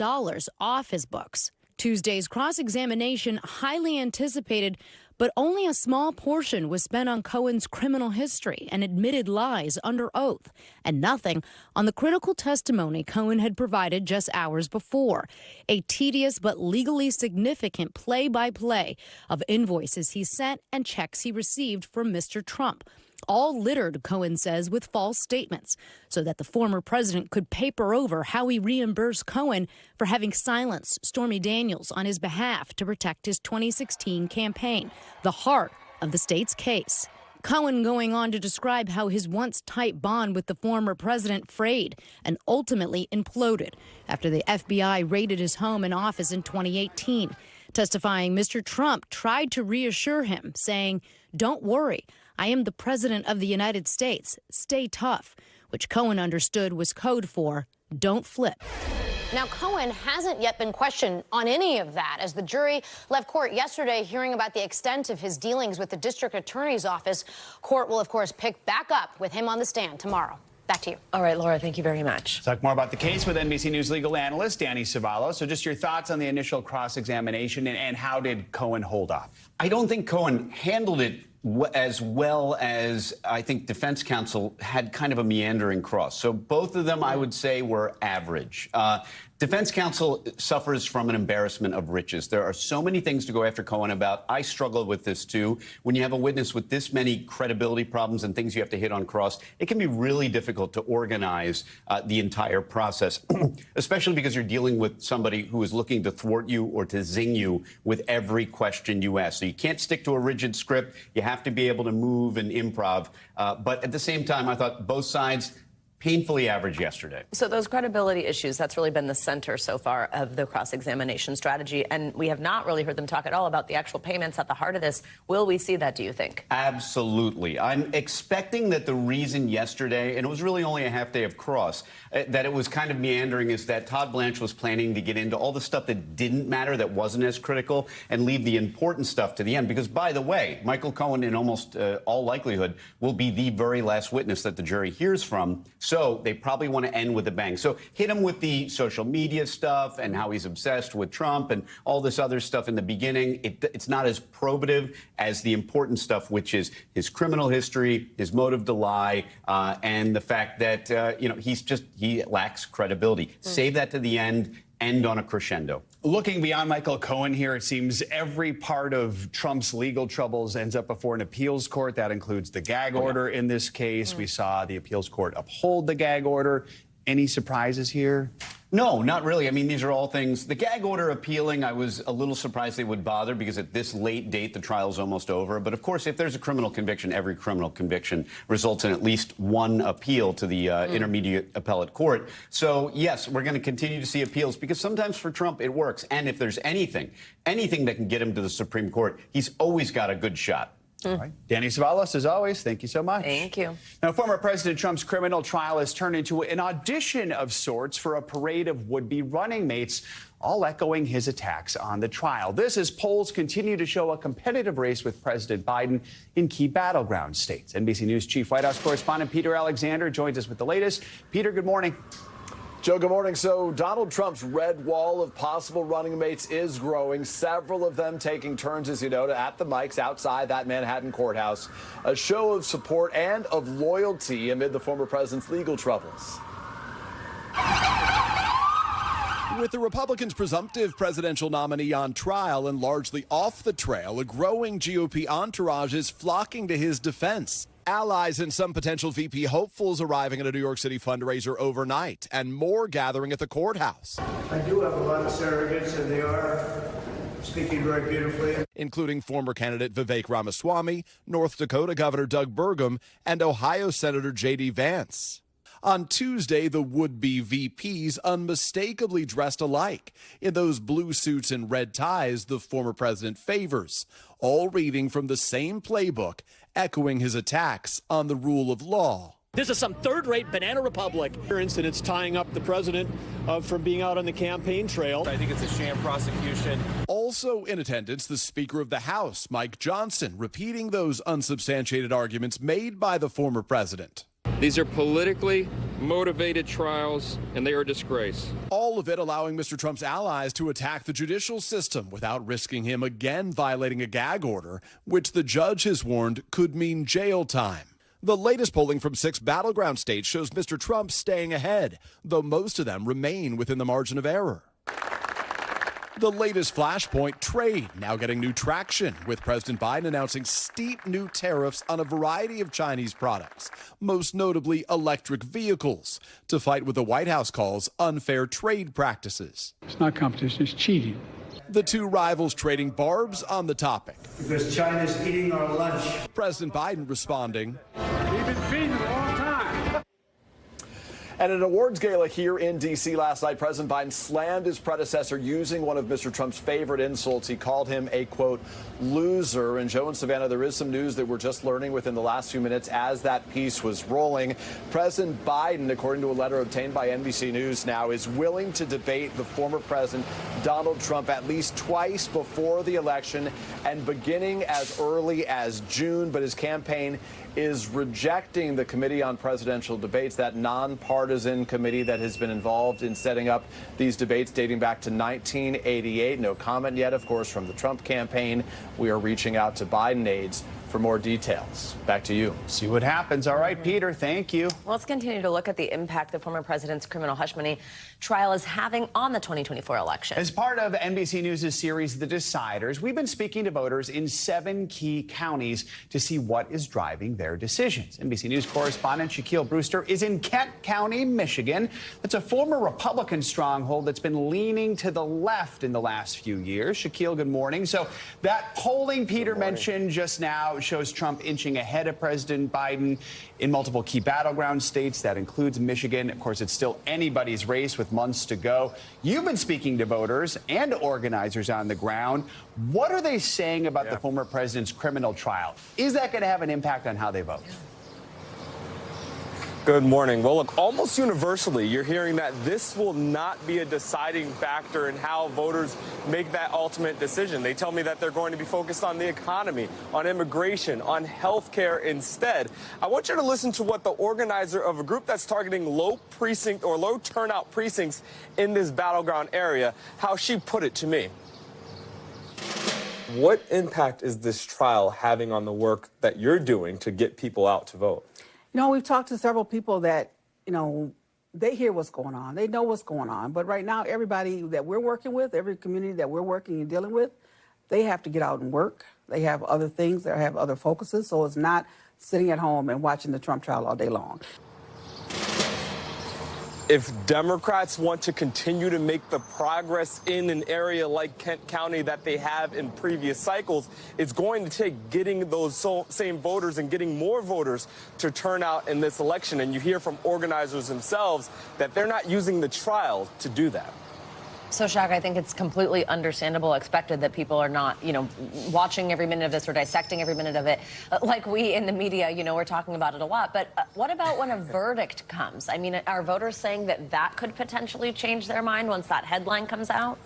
off his books. Tuesday's cross-examination highly anticipated, but only a small portion was spent on Cohen's criminal history and admitted lies under oath, and nothing on the critical testimony Cohen had provided just hours before, a tedious but legally significant play-by-play of invoices he sent and checks he received from Mr. Trump, all littered, Cohen says, with false statements, so that the former president could paper over how he reimbursed Cohen for having silenced Stormy Daniels on his behalf to protect his 2016 campaign, the heart of the state's case. Cohen going on to describe how his once tight bond with the former president frayed and ultimately imploded after the FBI raided his home and office in 2018. Testifying, Mr. Trump tried to reassure him, saying, don't worry, I am the president of the United States. Stay tough, which Cohen understood was code for don't flip. Now, Cohen hasn't yet been questioned on any of that, as the jury left court yesterday hearing about the extent of his dealings with the district attorney's office. Court will, of course, pick back up with him on the stand tomorrow. Back to you. All right, Laura, thank you very much. Talk more about the case with NBC News legal analyst Danny Salo. So just your thoughts on the initial cross-examination and how did Cohen hold up? I don't think Cohen handled it as well as I think defense counsel had kind of a meandering cross. So both of them, I would say, were average. Defense counsel suffers from an embarrassment of riches. There are so many things to go after Cohen about. I struggle with this, too. When you have a witness with this many credibility problems and things you have to hit on cross, it can be really difficult to organize the entire process, especially because you're dealing with somebody who is looking to thwart you or to zing you with every question you ask. So you can't stick to a rigid script. You have to be able to move and improv. But at the same time, I thought both sides painfully average yesterday. So those credibility issues, that's really been the center so far of the cross-examination strategy. And we have not really heard them talk at all about the actual payments at the heart of this. Will we see that, do you think? Absolutely. I'm expecting that the reason yesterday, and it was really only a half day of cross, that it was kind of meandering is that Todd Blanche was planning to get into all the stuff that didn't matter, that wasn't as critical, and leave the important stuff to the end. Because, by the way, Michael Cohen, in almost all likelihood, will be the very last witness that the jury hears from. So they probably want to end with a bang. So hit him with the social media stuff and how he's obsessed with Trump and all this other stuff in the beginning. It's not as probative as the important stuff, which is his criminal history, his motive to lie, and the fact that, he lacks credibility. Save that to the end on a crescendo. Looking beyond Michael Cohen here, it seems every part of Trump's legal troubles ends up before an appeals court. That includes the gag order in this case. We saw the appeals court uphold the gag order. Any surprises here? No, not really. I mean, these are all things. The gag order appealing, I was a little surprised they would bother because at this late date, the trial's almost over. But of course, if there's a criminal conviction, every criminal conviction results in at least one appeal to the intermediate appellate court. So, yes, we're going to continue to see appeals because sometimes for Trump, it works. And if there's anything that can get him to the Supreme Court, he's always got a good shot. All right. Danny Salo, as always, thank you so much. Thank you. Now, former President Trump's criminal trial has turned into an audition of sorts for a parade of would-be running mates, all echoing his attacks on the trial. This as polls continue to show a competitive race with President Biden in key battleground states. NBC News Chief White House Correspondent Peter Alexander joins us with the latest. Peter, good morning. Joe, good morning. So Donald Trump's red wall of possible running mates is growing, several of them taking turns, as you know, at the mics outside that Manhattan courthouse, a show of support and of loyalty amid the former president's legal troubles. With the Republicans' presumptive presidential nominee on trial and largely off the trail, a growing GOP entourage is flocking to his defense. Allies and some potential VP hopefuls arriving at a New York City fundraiser overnight, and more gathering at the courthouse. I do have a lot of surrogates, and they are speaking very beautifully. Including former candidate Vivek Ramaswamy, North Dakota Governor Doug Burgum, and Ohio Senator J.D. Vance. On Tuesday, the would-be VPs unmistakably dressed alike in those blue suits and red ties the former president favors, all reading from the same playbook, echoing his attacks on the rule of law. This is some third-rate banana republic. Incidents tying up the president from being out on the campaign trail. I think it's a sham prosecution. Also in attendance, the Speaker of the House, Mike Johnson, repeating those unsubstantiated arguments made by the former president. These are politically motivated trials, and they are a disgrace. All of it allowing Mr. Trump's allies to attack the judicial system without risking him again violating a gag order, which the judge has warned could mean jail time. The latest polling from 6 battleground states shows Mr. Trump staying ahead, though most of them remain within the margin of error. The latest flashpoint, trade, now getting new traction, with President Biden announcing steep new tariffs on a variety of Chinese products, most notably electric vehicles, to fight what the White House calls unfair trade practices. It's not competition, it's cheating. The two rivals trading barbs on the topic. Because China's eating our lunch. President Biden responding, We've been feeding a long time. At an awards gala here in D.C. last night, President Biden slammed his predecessor using one of Mr. Trump's favorite insults. He called him a, quote, loser. And Joe and Savannah, there is some news that we're just learning within the last few minutes as that piece was rolling. President Biden, according to a letter obtained by NBC News now, is willing to debate the former president, Donald Trump, at least twice before the election and beginning as early as June. But his campaign is rejecting the Committee on Presidential Debates, that nonpartisan committee that has been involved in setting up these debates dating back to 1988. No comment yet, of course, from the Trump campaign. We are reaching out to Biden aides for more details. Back to you. See what happens. All right, Peter, thank you. Well, let's continue to look at the impact the former president's criminal hush money trial is having on the 2024 election. As part of NBC News' series, The Deciders, we've been speaking to voters in 7 key counties to see what is driving their decisions. NBC News correspondent Shaquille Brewster is in Kent County, Michigan. That's a former Republican stronghold that's been leaning to the left in the last few years. Shaquille, good morning. So that polling Peter mentioned just now shows Trump inching ahead of President Biden in multiple key battleground states. That includes Michigan. Of course, it's still anybody's race with months to go. You've been speaking to voters and organizers on the ground. What are they saying about the former president's criminal trial? Is that going to have an impact on how they vote? Good morning. Well, look, almost universally, you're hearing that this will not be a deciding factor in how voters make that ultimate decision. They tell me that they're going to be focused on the economy, on immigration, on health care instead. I want you to listen to what the organizer of a group that's targeting low turnout precincts in this battleground area, how she put it to me. What impact is this trial having on the work that you're doing to get people out to vote? You know, we've talked to several people that, you know, they hear what's going on. They know what's going on. But right now, everybody that we're working with, every community that we're working and dealing with, they have to get out and work. They have other things. They have other focuses. So it's not sitting at home and watching the Trump trial all day long. If Democrats want to continue to make the progress in an area like Kent County that they have in previous cycles, it's going to take getting those same voters and getting more voters to turn out in this election. And you hear from organizers themselves that they're not using the trial to do that. So, Shaq, I think it's completely understandable, expected that people are not, you know, watching every minute of this or dissecting every minute of it. Like we in the media, you know, we're talking about it a lot. But what about when a verdict comes? I mean, are voters saying that that could potentially change their mind once that headline comes out?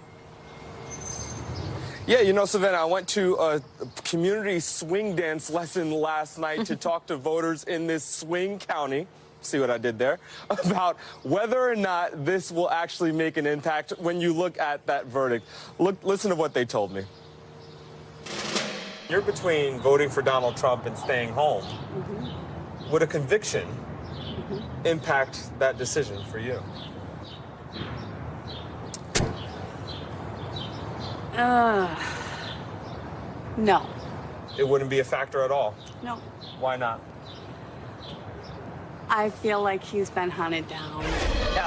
Yeah, you know, Savannah, I went to a community swing dance lesson last night to talk to voters in this swing county. See what I did there? About whether or not this will actually make an impact when you look at that verdict. Listen to what they told me. You're between voting for Donald Trump and staying home. Mm-hmm. Would a conviction impact that decision for you? No. It wouldn't be a factor at all? No. Why not? I feel like he's been hunted down. No.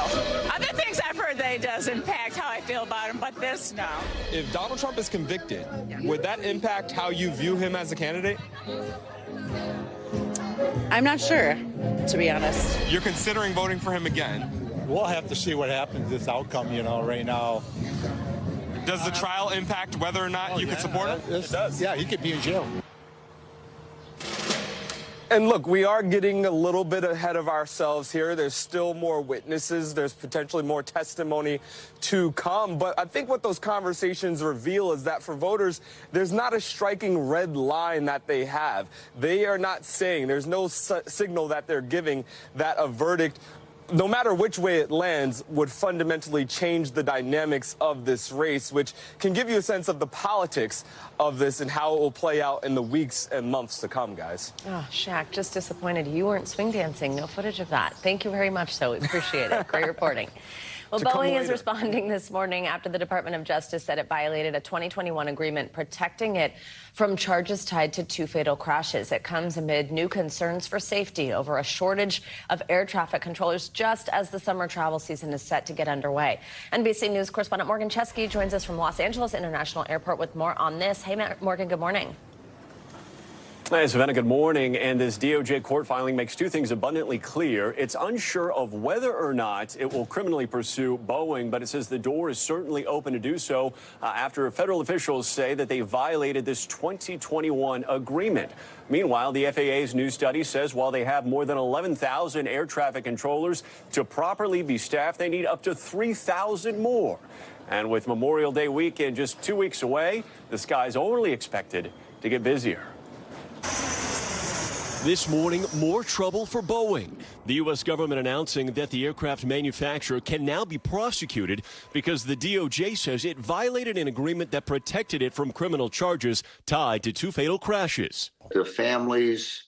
Other things I've heard that it does impact how I feel about him, but this, no. If Donald Trump is convicted, would that impact how you view him as a candidate? I'm not sure, to be honest. You're considering voting for him again? We'll have to see what happens, this outcome, right now. Does the trial impact whether or not you could support him? It does. Yeah, he could be in jail. And look, we are getting a little bit ahead of ourselves here. There's still more witnesses. There's potentially more testimony to come. But I think what those conversations reveal is that for voters, there's not a striking red line that they have. They are not saying, there's no signal that they're giving that a verdict, no matter which way it lands, would fundamentally change the dynamics of this race, which can give you a sense of the politics of this and how it will play out in the weeks and months to come, guys. Oh, Shaq, just disappointed you weren't swing dancing. No footage of that. Thank you very much, though. We appreciate it. Great reporting. Well, Boeing is responding this morning after the Department of Justice said it violated a 2021 agreement protecting it from charges tied to 2 fatal crashes. It comes amid new concerns for safety over a shortage of air traffic controllers just as the summer travel season is set to get underway. NBC News correspondent Morgan Chesky joins us from Los Angeles International Airport with more on this. Hey, Morgan, good morning. Hey, Savannah, good morning. And this DOJ court filing makes 2 things abundantly clear. It's unsure of whether or not it will criminally pursue Boeing, but it says the door is certainly open to do so after federal officials say that they violated this 2021 agreement. Meanwhile, the FAA's new study says while they have more than 11,000 air traffic controllers to properly be staffed, they need up to 3,000 more. And with Memorial Day weekend just 2 weeks away, the sky's only expected to get busier. This morning, more trouble for Boeing. The U.S. government announcing that the aircraft manufacturer can now be prosecuted because the DOJ says it violated an agreement that protected it from criminal charges tied to 2 fatal crashes. The families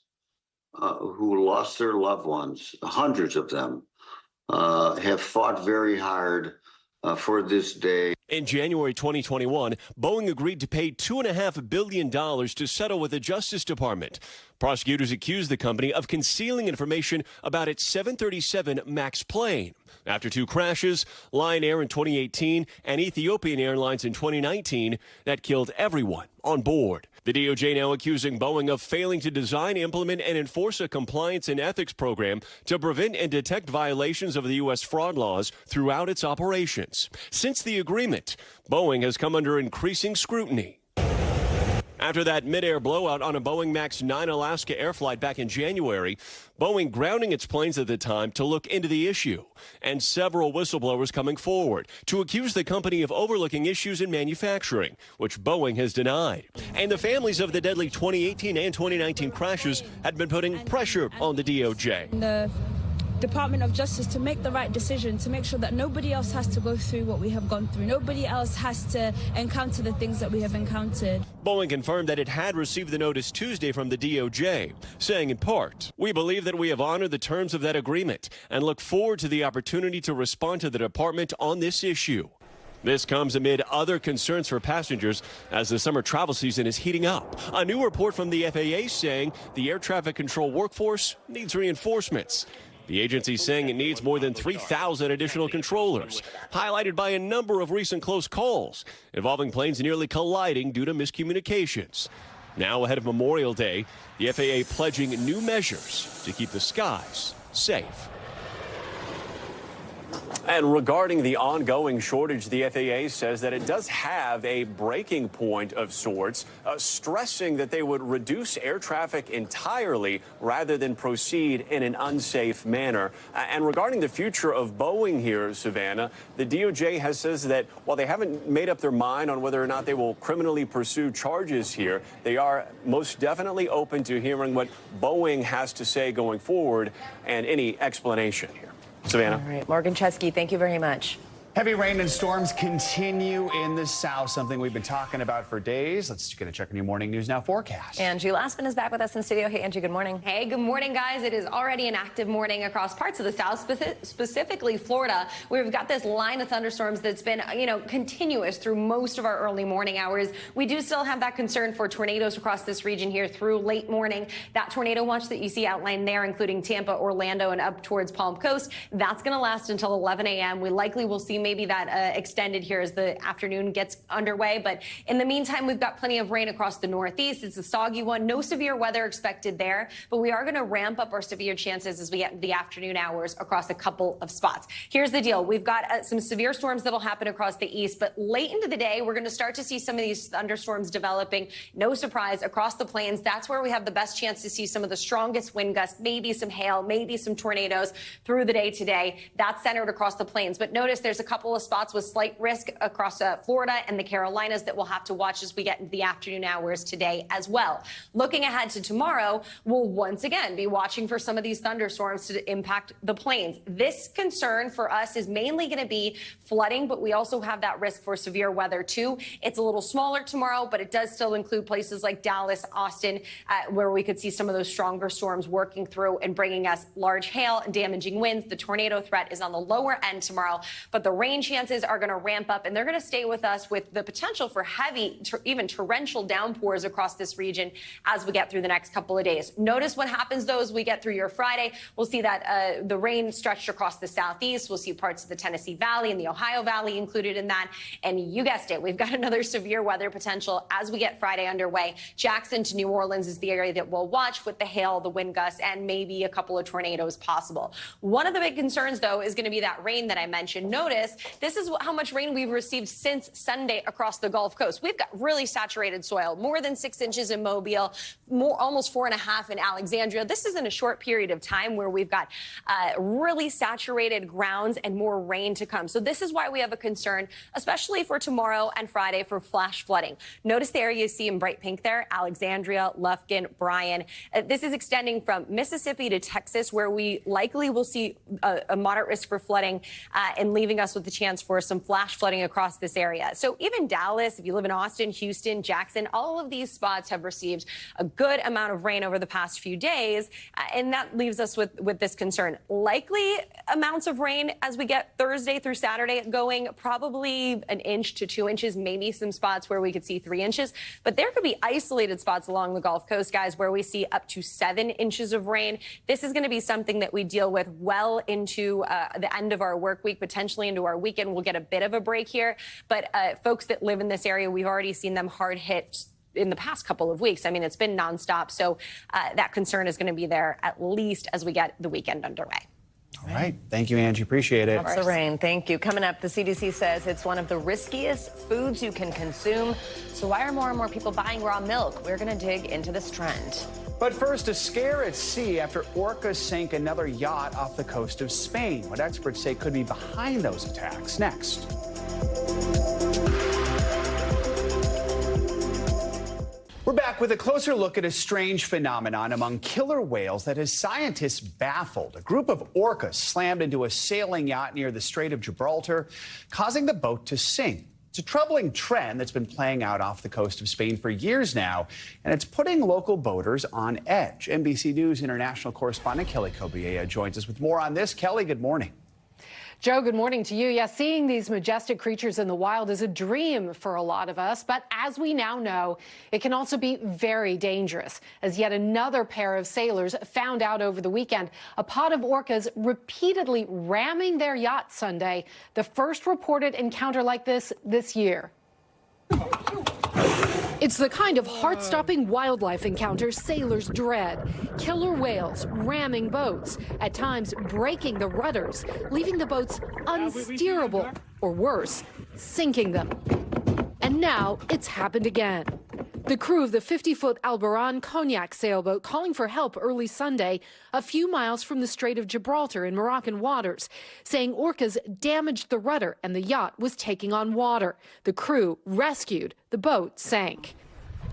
who lost their loved ones, hundreds of them, have fought very hard for this day. In January 2021, Boeing agreed to pay $2.5 billion to settle with the Justice Department. Prosecutors accused the company of concealing information about its 737 MAX plane. After 2 crashes, Lion Air in 2018 and Ethiopian Airlines in 2019, that killed everyone on board. The DOJ now accusing Boeing of failing to design, implement, and enforce a compliance and ethics program to prevent and detect violations of the U.S. fraud laws throughout its operations. Since the agreement, Boeing has come under increasing scrutiny. After that mid-air blowout on a Boeing MAX 9 Alaska air flight back in January, Boeing grounding its planes at the time to look into the issue, and several whistleblowers coming forward to accuse the company of overlooking issues in manufacturing, which Boeing has denied. And the families of the deadly 2018 and 2019 crashes had been putting pressure on the DOJ. The Department of Justice to make the right decision, to make sure that nobody else has to go through what we have gone through. Nobody else has to encounter the things that we have encountered. Boeing confirmed that it had received the notice Tuesday from the DOJ, saying in part, "We believe that we have honored the terms of that agreement and look forward to the opportunity to respond to the department on this issue." This comes amid other concerns for passengers as the summer travel season is heating up. A new report from the FAA saying the air traffic control workforce needs reinforcements. The agency saying it needs more than 3,000 additional controllers, highlighted by a number of recent close calls involving planes nearly colliding due to miscommunications. Now ahead of Memorial Day, the FAA pledging new measures to keep the skies safe. And regarding the ongoing shortage, the FAA says that it does have a breaking point of sorts, stressing that they would reduce air traffic entirely rather than proceed in an unsafe manner. And regarding the future of Boeing here, Savannah, the DOJ says that while they haven't made up their mind on whether or not they will criminally pursue charges here, they are most definitely open to hearing what Boeing has to say going forward and any explanation here. Savannah. All right, Morgan Chesky, thank you very much. Heavy rain and storms continue in the south, something we've been talking about for days. Let's get a check on your morning news now forecast. Angie Lassman is back with us in studio. Hey, Angie, good morning. Hey, good morning, guys. It is already an active morning across parts of the south, specifically Florida. We've got this line of thunderstorms that's been, continuous through most of our early morning hours. We do still have that concern for tornadoes across this region here through late morning. That tornado watch that you see outlined there, including Tampa, Orlando, and up towards Palm Coast, that's going to last until 11 a.m. We likely will see maybe that extended here as the afternoon gets underway. But in the meantime, we've got plenty of rain across the Northeast. It's a soggy one. No severe weather expected there, but we are going to ramp up our severe chances as we get the afternoon hours across a couple of spots. Here's the deal. We've got some severe storms that'll happen across the east, but late into the day, we're going to start to see some of these thunderstorms developing. No surprise, across the plains. That's where we have the best chance to see some of the strongest wind gusts, maybe some hail, maybe some tornadoes through the day today. That's centered across the plains. But notice there's a couple of spots with slight risk across Florida and the Carolinas that we'll have to watch as we get into the afternoon hours today as well. Looking ahead to tomorrow, we'll once again be watching for some of these thunderstorms to impact the plains. This concern for us is mainly going to be flooding, but we also have that risk for severe weather too. It's a little smaller tomorrow, but it does still include places like Dallas, Austin, where we could see some of those stronger storms working through and bringing us large hail and damaging winds. The tornado threat is on the lower end tomorrow, but the rain chances are going to ramp up, and they're going to stay with us with the potential for heavy, even torrential downpours across this region as we get through the next couple of days. Notice what happens, though, as we get through your Friday. We'll see that the rain stretched across the southeast. We'll see parts of the Tennessee Valley and the Ohio Valley included in that. And you guessed it, we've got another severe weather potential as we get Friday underway. Jackson to New Orleans is the area that we'll watch with the hail, the wind gusts, and maybe a couple of tornadoes possible. One of the big concerns, though, is going to be that rain that I mentioned. Notice this is how much rain we've received since Sunday across the Gulf Coast. We've got really saturated soil, more than 6 inches in Mobile, almost 4.5 in Alexandria. This is in a short period of time where we've got really saturated grounds and more rain to come. So this is why we have a concern, especially for tomorrow and Friday, for flash flooding. Notice the area you see in bright pink there, Alexandria, Lufkin, Bryan. This is extending from Mississippi to Texas, where we likely will see a moderate risk for flooding and leaving us with the chance for some flash flooding across this area. So even Dallas, if you live in Austin, Houston, Jackson, all of these spots have received a good amount of rain over the past few days, and that leaves us with this concern. Likely amounts of rain as we get Thursday through Saturday going, probably 1 inch to 2 inches, maybe some spots where we could see 3 inches. But there could be isolated spots along the Gulf Coast, guys, where we see up to 7 inches of rain. This is going to be something that we deal with well into the end of our work week, potentially into our weekend. We'll get a bit of a break here. But folks that live in this area, we've already seen them hard hit in the past couple of weeks. I mean, it's been nonstop. So that concern is going to be there at least as we get the weekend underway. All right. Thank you, Angie. Appreciate it. That's the rain. Thank you. Coming up, the CDC says it's one of the riskiest foods you can consume. So why are more and more people buying raw milk? We're going to dig into this trend. But first, a scare at sea after Orcas sank another yacht off the coast of Spain. What experts say could be behind those attacks. Next. We're back with a closer look at a strange phenomenon among killer whales that has scientists baffled. A group of orcas slammed into a sailing yacht near the Strait of Gibraltar, causing the boat to sink. It's a troubling trend that's been playing out off the coast of Spain for years now, and it's putting local boaters on edge. NBC News international correspondent Kelly Kobiea joins us with more on this. Kelly, good morning. Joe, good morning to you. Yeah, seeing these majestic creatures in the wild is a dream for a lot of us, but as we now know, it can also be very dangerous. As yet another pair of sailors found out over the weekend, a pod of orcas repeatedly ramming their yacht Sunday, the first reported encounter like this year. It's the kind of heart-stopping wildlife encounter sailors dread. Killer whales ramming boats, at times breaking the rudders, leaving the boats unsteerable, or worse, sinking them. And now it's happened again. The crew of the 50-foot Alboran cognac sailboat calling for help early Sunday, a few miles from the Strait of Gibraltar in Moroccan waters, saying orcas damaged the rudder and the yacht was taking on water. The crew rescued. The boat sank.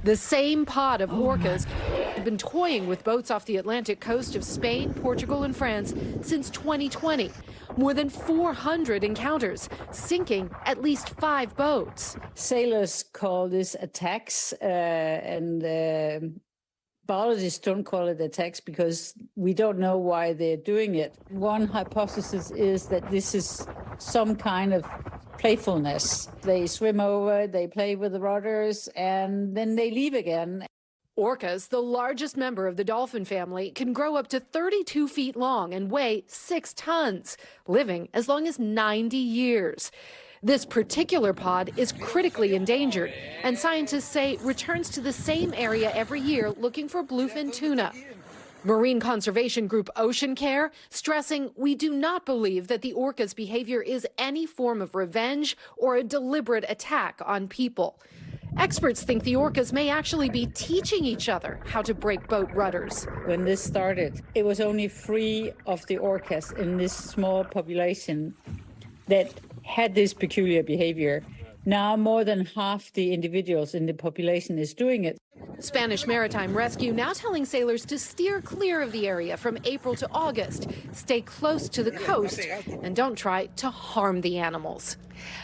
The same pod of orcas have been toying with boats off the Atlantic coast of Spain, Portugal, and France since 2020. More than 400 encounters, sinking at least 5 boats. Sailors call this attacks, and biologists don't call it attacks because we don't know why they're doing it. One hypothesis is that this is some kind of playfulness. They swim over, they play with the rudders, and then they leave again. Orcas, the largest member of the dolphin family, can grow up to 32 feet long and weigh 6 tons, living as long as 90 years. This particular pod is critically endangered, and scientists say returns to the same area every year looking for bluefin tuna. Marine conservation group Ocean Care stressing we do not believe that the orca's behavior is any form of revenge or a deliberate attack on people. Experts think the orcas may actually be teaching each other how to break boat rudders. When this started, it was only 3 of the orcas in this small population that had this peculiar behavior. Now more than half the individuals in the population is doing it. Spanish Maritime Rescue now telling sailors to steer clear of the area from April to August, stay close to the coast, and don't try to harm the animals.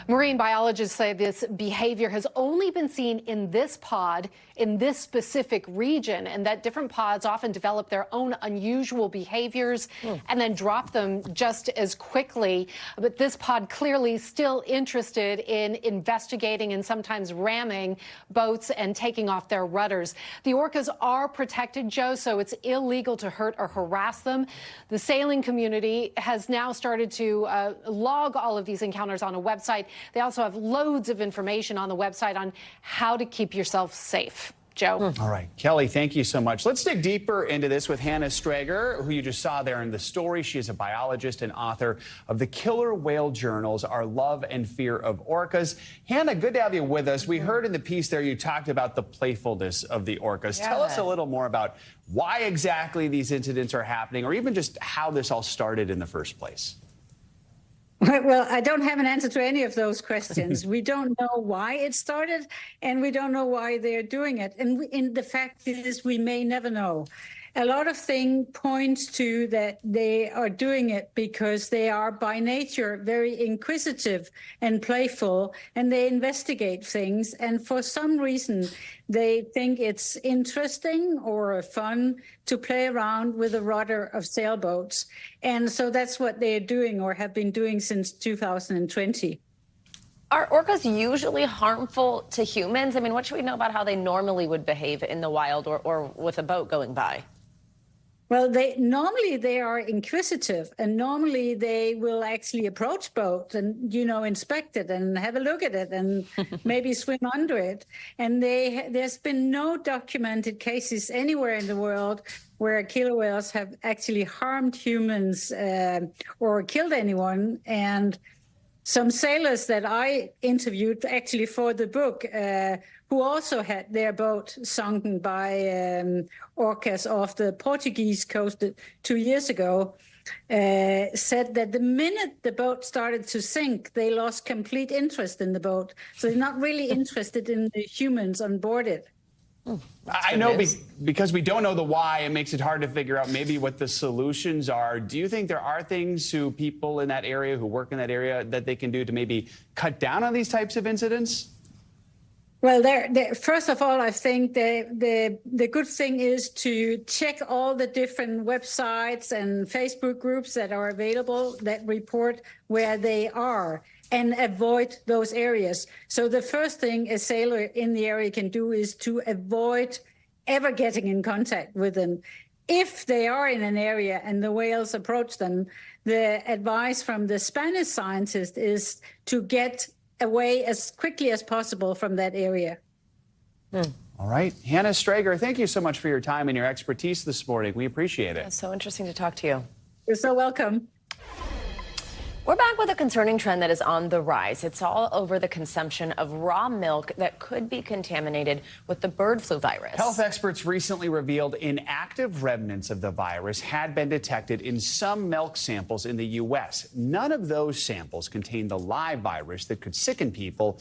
Marine biologists say this behavior has only been seen in this pod, in this specific region, and that different pods often develop their own unusual behaviors and then drop them just as quickly. But this pod clearly still interested in investigating and sometimes ramming boats and taking off their rudders. The orcas are protected, Joe, so it's illegal to hurt or harass them. The sailing community has now started to log all of these encounters on a website. They also have loads of information on the website on how to keep yourself safe. Joe. All right, Kelly, thank you so much. Let's dig deeper into this with Hannah Strager, who you just saw there in the story. She is a biologist and author of the Killer Whale Journals, Our Love and Fear of Orcas. Hannah, good to have you with us. We heard in the piece there you talked about the playfulness of the orcas. Yeah. Tell us a little more about why exactly these incidents are happening, or even just how this all started in the first place. Well, I don't have an answer to any of those questions. We don't know why it started, and we don't know why they're doing it. And the fact is, we may never know. A lot of things points to that they are doing it because they are by nature very inquisitive and playful, and they investigate things. And for some reason, they think it's interesting or fun to play around with a rudder of sailboats. And so that's what they're doing or have been doing since 2020. Are orcas usually harmful to humans? I mean, what should we know about how they normally would behave in the wild or with a boat going by? Well, normally they are inquisitive, and normally they will actually approach boats and, inspect it and have a look at it and maybe swim under it. And there's been no documented cases anywhere in the world where killer whales have actually harmed humans or killed anyone. And some sailors that I interviewed actually for the book who also had their boat sunken by orcas off the Portuguese coast 2 years ago, said that the minute the boat started to sink, they lost complete interest in the boat. So they're not really interested in the humans on board it. I know because we don't know the why, it makes it hard to figure out maybe what the solutions are. Do you think there are things people in that area who work in that area that they can do to maybe cut down on these types of incidents? Well, first of all, I think the good thing is to check all the different websites and Facebook groups that are available that report where they are and avoid those areas. So the first thing a sailor in the area can do is to avoid ever getting in contact with them. If they are in an area and the whales approach them, the advice from the Spanish scientist is to get away as quickly as possible from that area. All right. Hannah Strager, thank you so much for your time and your expertise this morning. We appreciate it. It's so interesting to talk to you. You're so welcome. We're back with a concerning trend that is on the rise. It's all over the consumption of raw milk that could be contaminated with the bird flu virus. Health experts recently revealed inactive remnants of the virus had been detected in some milk samples in the U.S. None of those samples contained the live virus that could sicken people.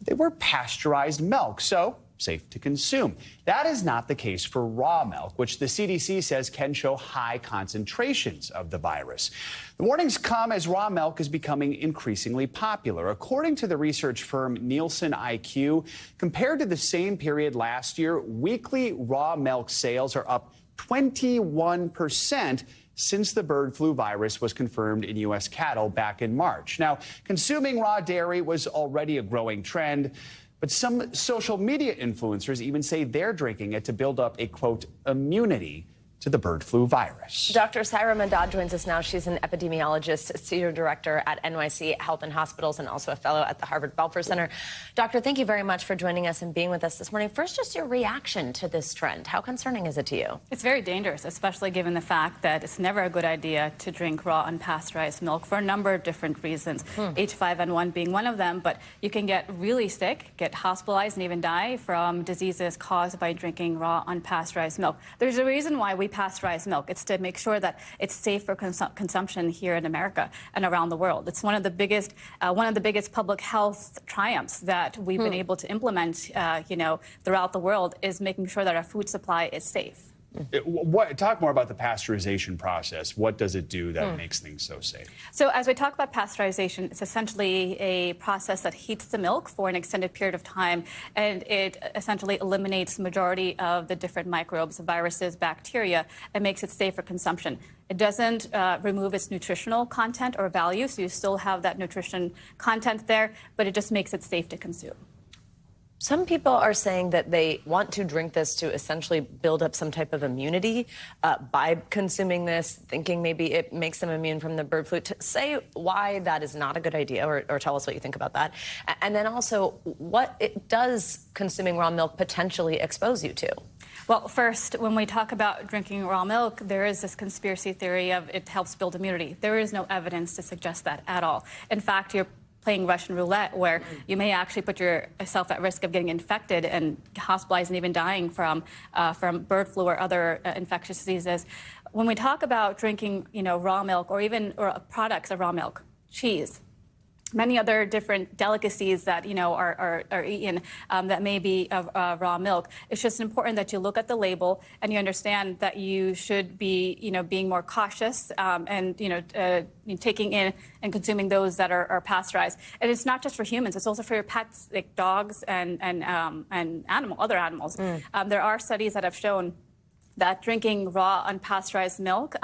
They were pasteurized milk, so safe to consume. That is not the case for raw milk, which the CDC says can show high concentrations of the virus. The warnings come as raw milk is becoming increasingly popular. According to the research firm Nielsen IQ, compared to the same period last year, weekly raw milk sales are up 21% since the bird flu virus was confirmed in U.S. cattle back in March. Now, consuming raw dairy was already a growing trend, But some social media influencers even say they're drinking it to build up a, quote, immunity to the bird flu virus. Dr. Saira Madad joins us now. She's an epidemiologist, senior director at NYC Health and Hospitals, and also a fellow at the Harvard Belfer Center. Doctor, thank you very much for joining us and being with us this morning. First, just your reaction to this trend. How concerning is it to you? It's very dangerous, especially given the fact that it's never a good idea to drink raw unpasteurized milk for a number of different reasons, H5N1 being one of them. But you can get really sick, get hospitalized, and even die from diseases caused by drinking raw unpasteurized milk. There's a reason why we pasteurize milk. It's to make sure that it's safe for consumption here in America and around the world. It's one of the biggest public health triumphs that we've been able to implement, throughout the world, is making sure that our food supply is safe. Talk more about the pasteurization process. What does it do that makes things so safe? So as we talk about pasteurization, it's essentially a process that heats the milk for an extended period of time, and it essentially eliminates the majority of the different microbes, viruses, bacteria, and makes it safe for consumption. It doesn't remove its nutritional content or value, so you still have that nutrition content there, but it just makes it safe to consume. Some people are saying that they want to drink this to essentially build up some type of immunity by consuming this, thinking maybe it makes them immune from the bird flu. Say why that is not a good idea, or tell us what you think about that. And then also, what it does consuming raw milk potentially expose you to? Well, first, when we talk about drinking raw milk, there is this conspiracy theory of it helps build immunity. There is no evidence to suggest that at all. In fact, you're playing Russian roulette, where you may actually put yourself at risk of getting infected and hospitalized and even dying from bird flu or other infectious diseases. When we talk about drinking, raw milk or products of raw milk, cheese, many other different delicacies that are eaten that may be of raw milk. It's just important that you look at the label and you understand that you should be being more cautious and taking in and consuming those that are pasteurized. And it's not just for humans; it's also for your pets, like dogs and other animals. There are studies that have shown that drinking raw unpasteurized milk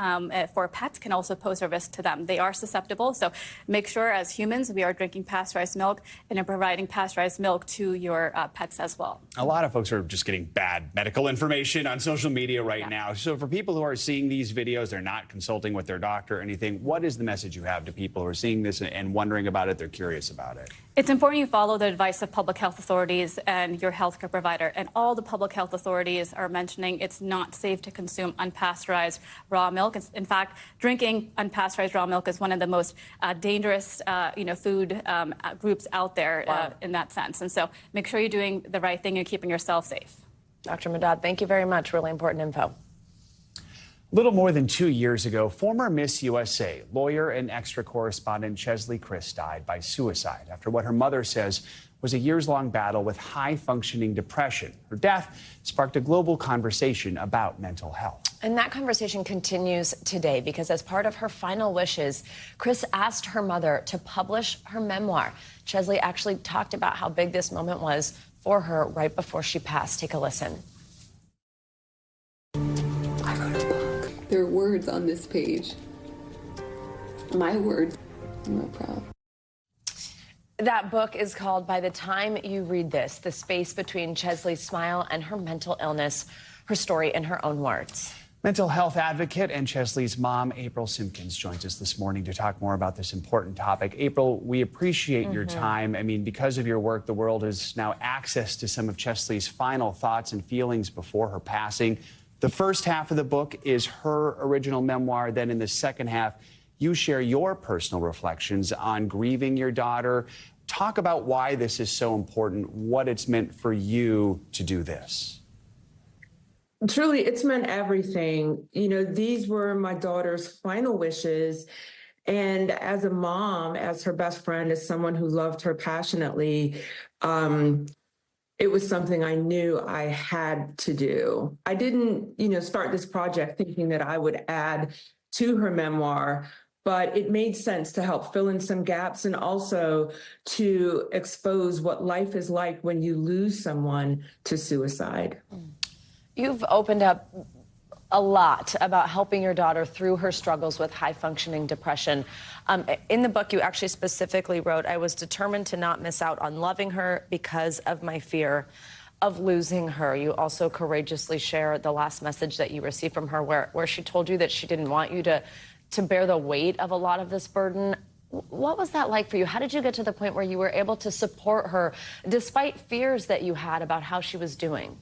for pets can also pose a risk to them. They are susceptible, so make sure as humans we are drinking pasteurized milk and are providing pasteurized milk to your pets as well. A lot of folks are just getting bad medical information on social media right now. So for people who are seeing these videos, they're not consulting with their doctor or anything, what is the message you have to people who are seeing this and wondering about it, they're curious about it? It's important you follow the advice of public health authorities and your healthcare provider. And all the public health authorities are mentioning it's not safe to consume unpasteurized raw milk. In fact, drinking unpasteurized raw milk is one of the most dangerous, food groups out there in that sense. And so make sure you're doing the right thing and keeping yourself safe. Dr. Madad, thank you very much. Really important info. Little more than 2 years ago, former Miss USA, lawyer and extra correspondent Chesley Chris died by suicide after what her mother says was a years-long battle with high-functioning depression. Her death sparked a global conversation about mental health. And that conversation continues today because as part of her final wishes, Chris asked her mother to publish her memoir. Chesley actually talked about how big this moment was for her right before she passed. Take a listen. There are words on this page. My words. I'm real proud. That book is called By the Time You Read This, The Space Between Chesley's Smile and Her Mental Illness, her story in her own words. Mental health advocate and Chesley's mom, April Simpkins, joins us this morning to talk more about this important topic. April, we appreciate your time. I mean, because of your work, the world has now access to some of Chesley's final thoughts and feelings before her passing. The first half of the book is her original memoir. Then in the second half, you share your personal reflections on grieving your daughter. Talk about why this is so important, what it's meant for you to do this. Truly, it's meant everything. These were my daughter's final wishes. And as a mom, as her best friend, as someone who loved her passionately, it was something I knew I had to do. I didn't, start this project thinking that I would add to her memoir, but it made sense to help fill in some gaps and also to expose what life is like when you lose someone to suicide. You've opened up a lot about helping your daughter through her struggles with high-functioning depression. In the book, you actually specifically wrote, "I was determined to not miss out on loving her because of my fear of losing her." You also courageously share the last message that you received from her where she told you that she didn't want you to bear the weight of a lot of this burden. What was that like for you? How did you get to the point where you were able to support her despite fears that you had about how she was doing?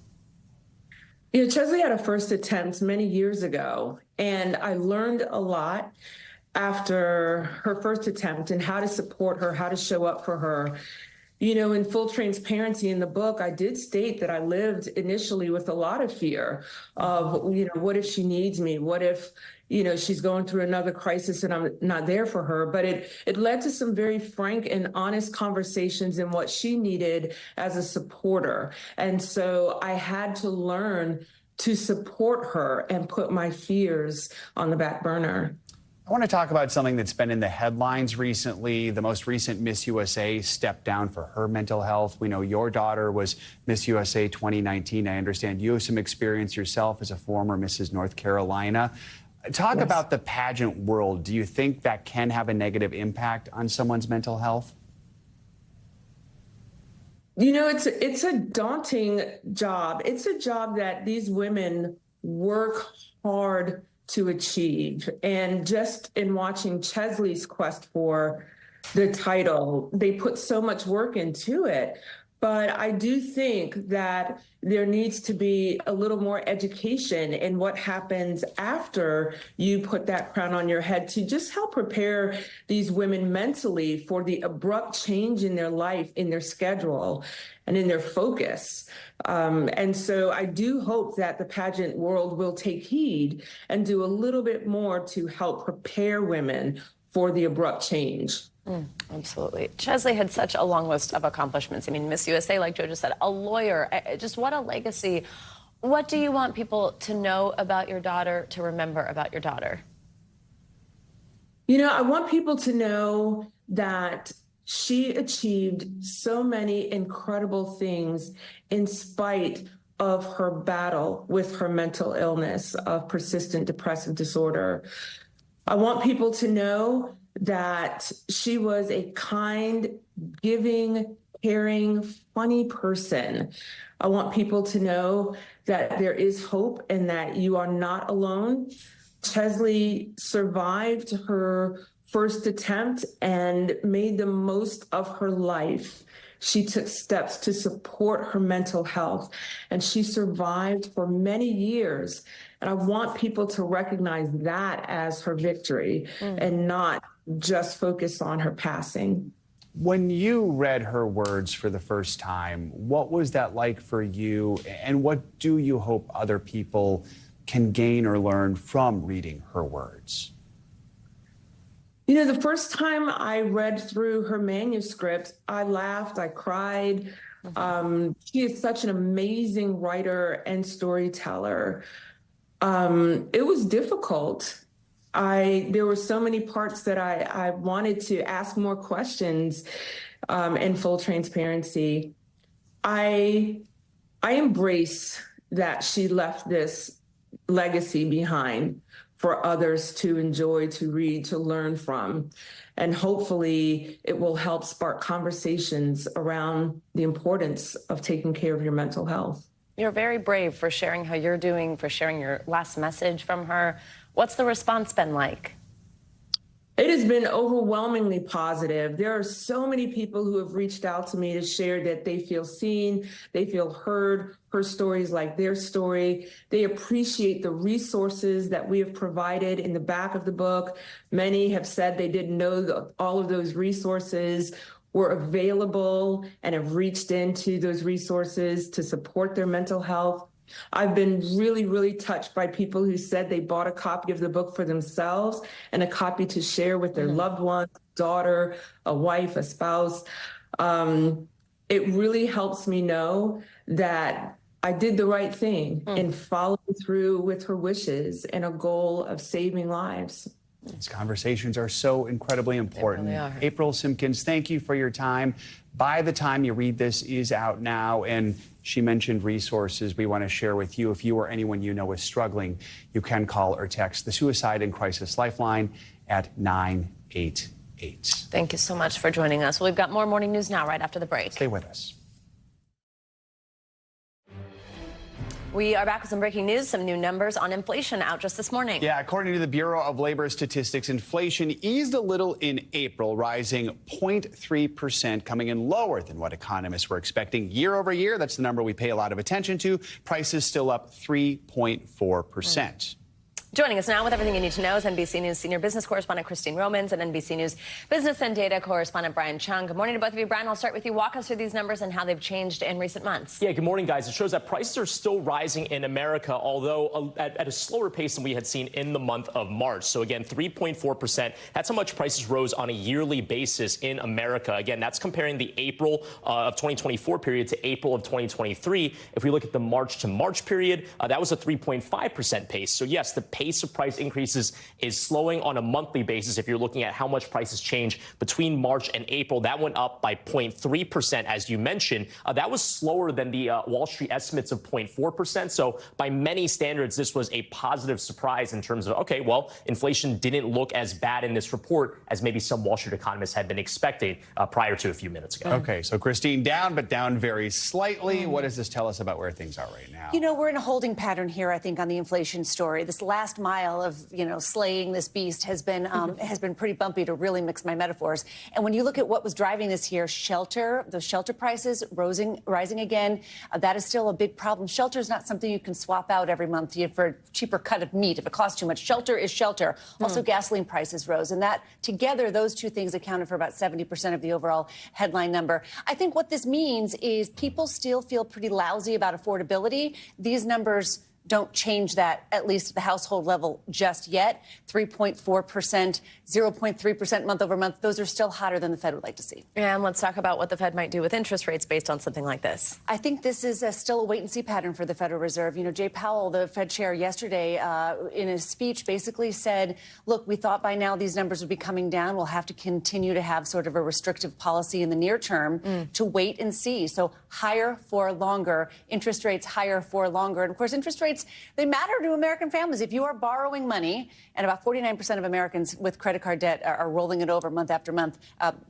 You know, Chesley had a first attempt many years ago, and I learned a lot after her first attempt and how to support her, how to show up for her. You know, in full transparency in the book, I did state that I lived initially with a lot of fear of, you know, what if she needs me? What if, you know, she's going through another crisis and I'm not there for her? But it led to some very frank and honest conversations in what she needed as a supporter. And so I had to learn to support her and put my fears on the back burner. I want to talk about something that's been in the headlines recently. The most recent Miss USA stepped down for her mental health. We know your daughter was Miss USA 2019. I understand you have some experience yourself as a former Mrs. North Carolina. Talk about the pageant world. Do you think that can have a negative impact on someone's mental health? You know, it's a daunting job. It's a job that these women work hard to achieve. And just in watching Chesley's quest for the title, they put so much work into it. But I do think that there needs to be a little more education in what happens after you put that crown on your head to just help prepare these women mentally for the abrupt change in their life, in their schedule, and in their focus. And so I do hope that the pageant world will take heed and do a little bit more to help prepare women for the abrupt change. Absolutely. Chesley had such a long list of accomplishments. I mean, Miss USA, like Joe just said, a lawyer, just what a legacy. What do you want people to know about your daughter, to remember about your daughter? You know, I want people to know that she achieved so many incredible things in spite of her battle with her mental illness of persistent depressive disorder. I want people to know that she was a kind, giving, caring, funny person. I want people to know that there is hope and that you are not alone. Chesley survived her first attempt and made the most of her life. She took steps to support her mental health, and she survived for many years. And I want people to recognize that as her victory and not just focus on her passing. When you read her words for the first time, what was that like for you? And what do you hope other people can gain or learn from reading her words? You know, the first time I read through her manuscript, I laughed, I cried. She is such an amazing writer and storyteller. It was difficult. There were so many parts that I wanted to ask more questions in full transparency. I embrace that she left this legacy behind for others to enjoy, to read, to learn from. And hopefully it will help spark conversations around the importance of taking care of your mental health. You're very brave for sharing how you're doing, for sharing your last message from her. What's the response been like? It has been overwhelmingly positive. There are so many people who have reached out to me to share that they feel seen, they feel heard, her story is like their story. They appreciate the resources that we have provided in the back of the book. Many have said they didn't know that all of those resources were available and have reached into those resources to support their mental health. I've been really, really touched by people who said they bought a copy of the book for themselves and a copy to share with their loved one, daughter, a wife, a spouse. It really helps me know that I did the right thing in following through with her wishes and a goal of saving lives. These conversations are so incredibly important. They really are. April Simpkins, thank you for your time. By the time you read this is out now, and she mentioned resources we want to share with you. If you or anyone you know is struggling, you can call or text the Suicide and Crisis Lifeline at 988. Thank you so much for joining us. Well, we've got more morning news now right after the break. Stay with us. We are back with some breaking news, some new numbers on inflation out just this morning. Yeah, according to the Bureau of Labor Statistics, inflation eased a little in April, rising 0.3%, coming in lower than what economists were expecting. Year over year, that's the number we pay a lot of attention to. Prices still up 3.4%. Joining us now with everything you need to know is NBC News senior business correspondent Christine Romans and NBC News business and data correspondent Brian Chung. Good morning to both of you. Brian, I'll start with you. Walk us through these numbers and how they've changed in recent months. Yeah, good morning, guys. It shows that prices are still rising in America, although at a slower pace than we had seen in the month of March. So again, 3.4%. That's how much prices rose on a yearly basis in America. Again, that's comparing the April of 2024 period to April of 2023. If we look at the March to March period, that was a 3.5% pace. So yes, the pace of price increases is slowing on a monthly basis. If you're looking at how much prices change between March and April, that went up by 0.3%, as you mentioned. That was slower than the Wall Street estimates of 0.4%. So by many standards, this was a positive surprise in terms of, okay, well, inflation didn't look as bad in this report as maybe some Wall Street economists had been expecting prior to a few minutes ago. Okay, so Christine, down, but down very slightly. What does this tell us about where things are right now? You know, we're in a holding pattern here, I think, on the inflation story. This last mile of, slaying this beast has been pretty bumpy, to really mix my metaphors. And when you look at what was driving this here, those shelter prices rising again, that is still a big problem. Shelter is not something you can swap out every month for a cheaper cut of meat if it costs too much. Shelter is shelter. Also, gasoline prices rose, and that together, those two things accounted for about 70% of the overall headline number. I think what this means is people still feel pretty lousy about affordability. These numbers don't change that, at least at the household level, just yet. 3.4%, 0.3% month over month. Those are still hotter than the Fed would like to see. And let's talk about what the Fed might do with interest rates based on something like this. I think this is still a wait-and-see pattern for the Federal Reserve. Jay Powell, the Fed chair, yesterday in his speech basically said, look, we thought by now these numbers would be coming down. We'll have to continue to have sort of a restrictive policy in the near term to wait and see. So higher for longer, interest rates higher for longer. And, of course, interest rates, they matter to American families. If you are borrowing money, and about 49% of Americans with credit card debt are rolling it over month after month,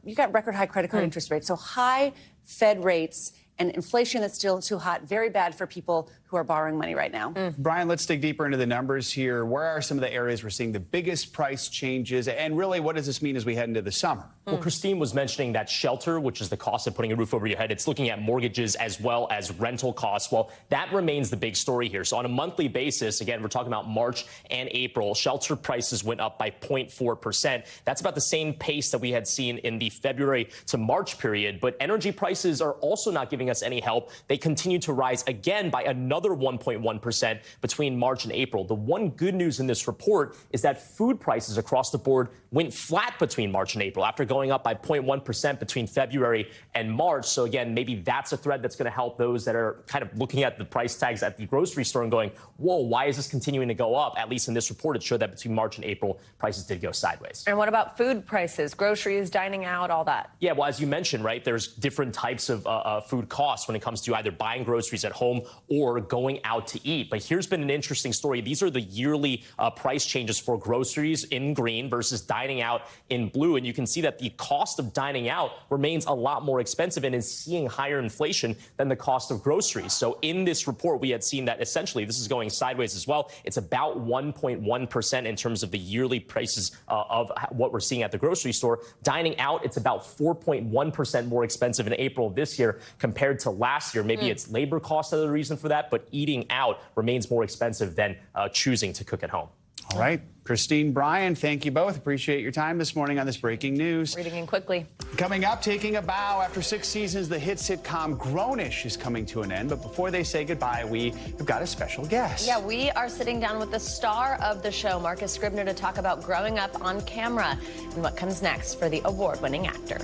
you've got record high credit card interest rates. So high Fed rates and inflation that's still too hot, very bad for people who are borrowing money right now. Brian, let's dig deeper into the numbers here. Where are some of the areas we're seeing the biggest price changes? And really, what does this mean as we head into the summer? Well, Christine was mentioning that shelter, which is the cost of putting a roof over your head. It's looking at mortgages as well as rental costs. Well, that remains the big story here. So on a monthly basis, again, we're talking about March and April, shelter prices went up by 0.4%. That's about the same pace that we had seen in the February to March period. But energy prices are also not giving us any help. They continue to rise again by another 1.1% between March and April. The one good news in this report is that food prices across the board went flat between March and April after going up by 0.1% between February and March. So again, maybe that's a thread that's going to help those that are kind of looking at the price tags at the grocery store and going, whoa, why is this continuing to go up? At least in this report, it showed that between March and April, prices did go sideways. And what about food prices, groceries, dining out, all that? Yeah, well, as you mentioned, right, there's different types of food costs when it comes to either buying groceries at home or going out to eat. But here's been an interesting story. These are the yearly price changes for groceries in green versus dining out in blue. And you can see that the cost of dining out remains a lot more expensive and is seeing higher inflation than the cost of groceries. So in this report, we had seen that essentially this is going sideways as well. It's about 1.1% in terms of the yearly prices of what we're seeing at the grocery store. Dining out, it's about 4.1% more expensive in April of this year compared to last year. Maybe it's labor costs are the reason for that, but eating out remains more expensive than choosing to cook at home. All right. Christine, Brian, thank you both. Appreciate your time this morning on this breaking news. Reading in quickly. Coming up, taking a bow. After 6 seasons, the hit sitcom Grownish is coming to an end. But before they say goodbye, we have got a special guest. Yeah, we are sitting down with the star of the show, Marcus Scribner, to talk about growing up on camera and what comes next for the award-winning actor.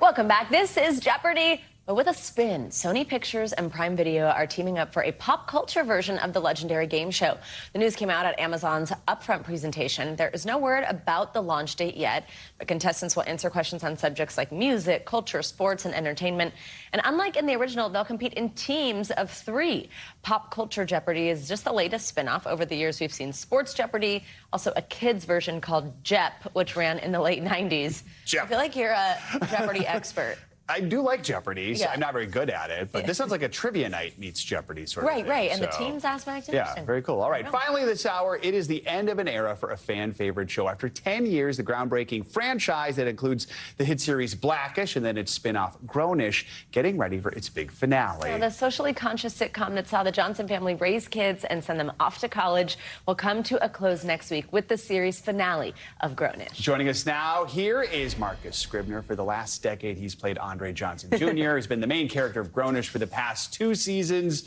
Welcome back. This is Jeopardy! But with a spin, Sony Pictures and Prime Video are teaming up for a pop culture version of the legendary game show. The news came out at Amazon's upfront presentation. There is no word about the launch date yet, but contestants will answer questions on subjects like music, culture, sports, and entertainment. And unlike in the original, they'll compete in teams of 3. Pop Culture Jeopardy is just the latest spin-off. Over the years, we've seen Sports Jeopardy, also a kids version called Jep, which ran in the late 90s. I feel like you're a Jeopardy expert. I do like Jeopardy. So Yeah. I'm not very good at it, but this sounds like a trivia night meets Jeopardy sort of thing. Right. And the So, teams aspect. yeah, interesting. very cool. All right, finally this hour, it is the end of an era for a fan-favorite show. After 10 years, the groundbreaking franchise that includes the hit series Blackish and then its spin-off Grownish, getting ready for its big finale. Well, the socially conscious sitcom that saw the Johnson family raise kids and send them off to college will come to a close next week with the series finale of Grownish. Joining us now, here is Marcus Scribner. For the last decade, he's played Andre Johnson Jr. Has been the main character of Grownish for the past 2 seasons.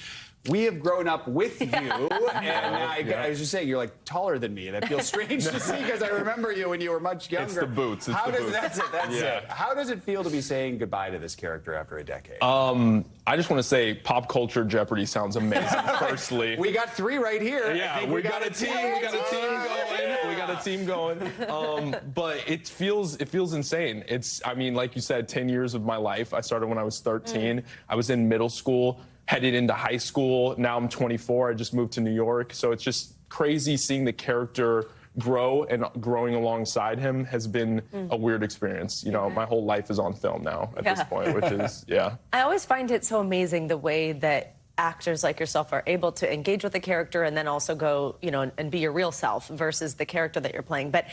We have grown up with you, and I was just saying, you're like taller than me. That feels strange to see because I remember you when you were much younger. It's the boots. That's it. How does it feel to be saying goodbye to this character after a decade? I just want to say Pop Culture Jeopardy sounds amazing, firstly. We got 3 right here. Yeah, we got a team. We got a team going. We got a team going. But it feels insane. I mean, like you said, 10 years of my life. I started when I was 13. I was in middle school, headed into high school. Now I'm 24. I just moved to New York. So it's just crazy seeing the character grow, and growing alongside him has been a weird experience. You know, my whole life is on film now at this point, which is, I always find it so amazing the way that actors like yourself are able to engage with the character and then also go, you know, and be your real self versus the character that you're playing. But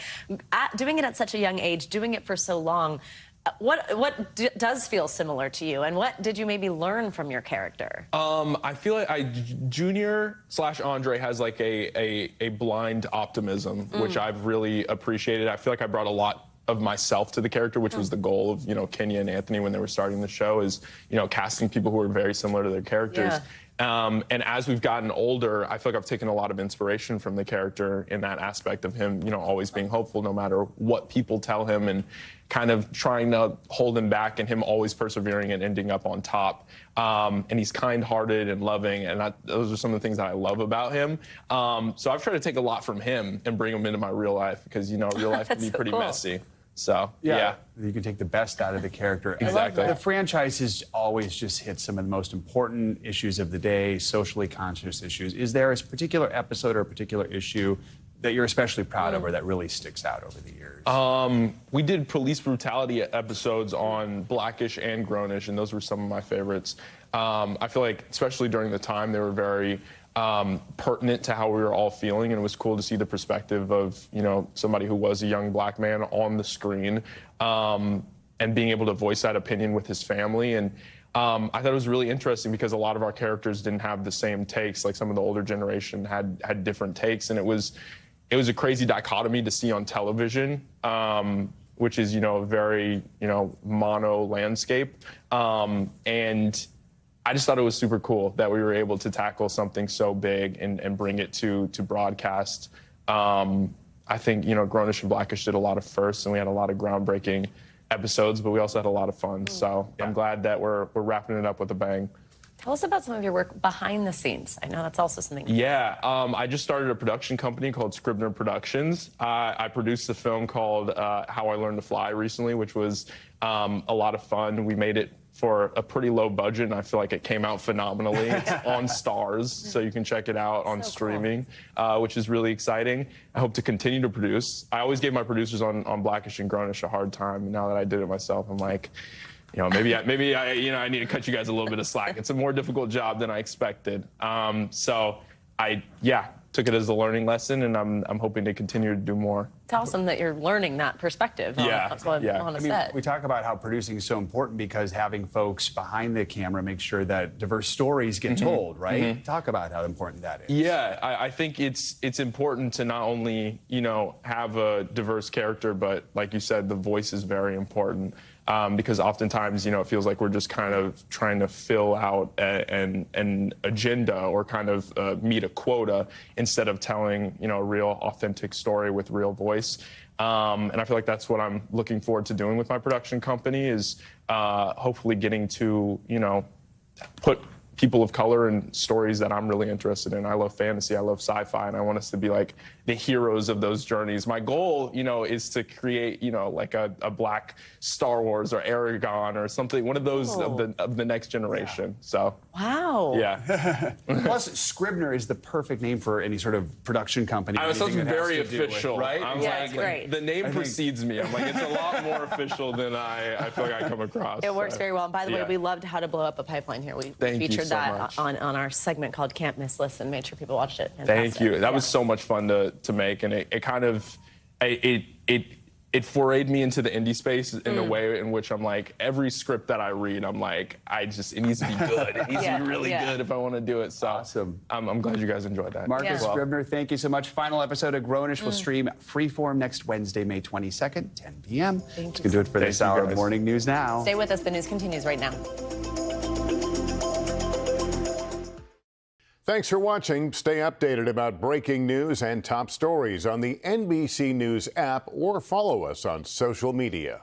doing it at such a young age, doing it for so long, what does feel similar to you, and what did you maybe learn from your character? I feel like Junior/Andre has like a blind optimism, which I've really appreciated. I feel like I brought a lot of myself to the character, which was the goal of, you know, Kenya and Anthony when they were starting the show, is, you know, casting people who are very similar to their characters. And as we've gotten older, I feel like I've taken a lot of inspiration from the character in that aspect of him, you know, always being hopeful no matter what people tell him, and kind of trying to hold him back, and him always persevering and ending up on top. And he's kind-hearted and loving, and those are some of the things that I love about him. So I've tried to take a lot from him and bring him into my real life, because, you know, real life can be pretty messy. So, yeah. You can take the best out of the character. Exactly. The franchise has always just hit some of the most important issues of the day, socially conscious issues. Is there a particular episode or a particular issue that you're especially proud of, or that really sticks out over the years? We did police brutality episodes on Blackish and Grownish, and those were some of my favorites. I feel like, especially during the time, they were very pertinent to how we were all feeling, and it was cool to see the perspective of, you know, somebody who was a young black man on the screen, and being able to voice that opinion with his family. And I thought it was really interesting because a lot of our characters didn't have the same takes. Like, some of the older generation had different takes, and it was a crazy dichotomy to see on television, which is, you know, a very, you know, mono landscape. And I just thought it was super cool that we were able to tackle something so big and bring it to broadcast. I think, you know, Grownish and Blackish did a lot of firsts, and we had a lot of groundbreaking episodes, but we also had a lot of fun. So I'm glad that we're wrapping it up with a bang. Tell us about some of your work behind the scenes. I know that's also something. Yeah, I just started a production company called Scribner Productions. I produced a film called How I Learned to Fly recently, which was a lot of fun. We made it for a pretty low budget, and I feel like it came out phenomenally. It's on Stars, so you can check it out on streaming, which is really exciting. I hope to continue to produce. I always gave my producers on Blackish and Grownish a hard time, and now that I did it myself, I'm like, you know, maybe I you know, I need to cut you guys a little bit of slack. It's a more difficult job than I expected. So I took it as a learning lesson, and I'm hoping to continue to do more. Tell them that you're learning that perspective on a set. We talk about how producing is so important because having folks behind the camera make sure that diverse stories get told, right? Talk about how important that is. Yeah, I think it's important to not only, you know, have a diverse character, but like you said, the voice is very important. because oftentimes, it feels like we're just kind of trying to fill out an agenda or kind of meet a quota instead of telling, a real authentic story with real voice. And I feel like that's what I'm looking forward to doing with my production company is hopefully getting to, put people of color in stories that I'm really interested in. I love fantasy, I love sci-fi, and I want us to be like the heroes of those journeys. My goal, is to create, like a Black Star Wars or Aragon or something, one of those of the next generation. So. Wow. Yeah. Plus, Scribner is the perfect name for any sort of production company. I was something very official, right? It's great. The name precedes me. I'm like, it's a lot more official than I feel like I come across. It works very well. And by the way, we loved How to Blow Up a Pipeline here. We featured that on our segment called Can't Miss Listen. Made sure people watched it. Fantastic. Thank you. That was so much fun to make, and it kind of it forayed me into the indie space in a way in which I'm like, every script that I read, I'm like, it needs to be good. It needs to be really good if I want to do it. So awesome. I'm glad you guys enjoyed that. Marcus Scribner, thank you so much. Final episode of Grownish will stream freeform next Wednesday, May 22nd, 10 p.m. Let's do it for this hour of Morning News Now. Stay with us. The news continues right now. Thanks for watching. Stay updated about breaking news and top stories on the NBC News app or follow us on social media.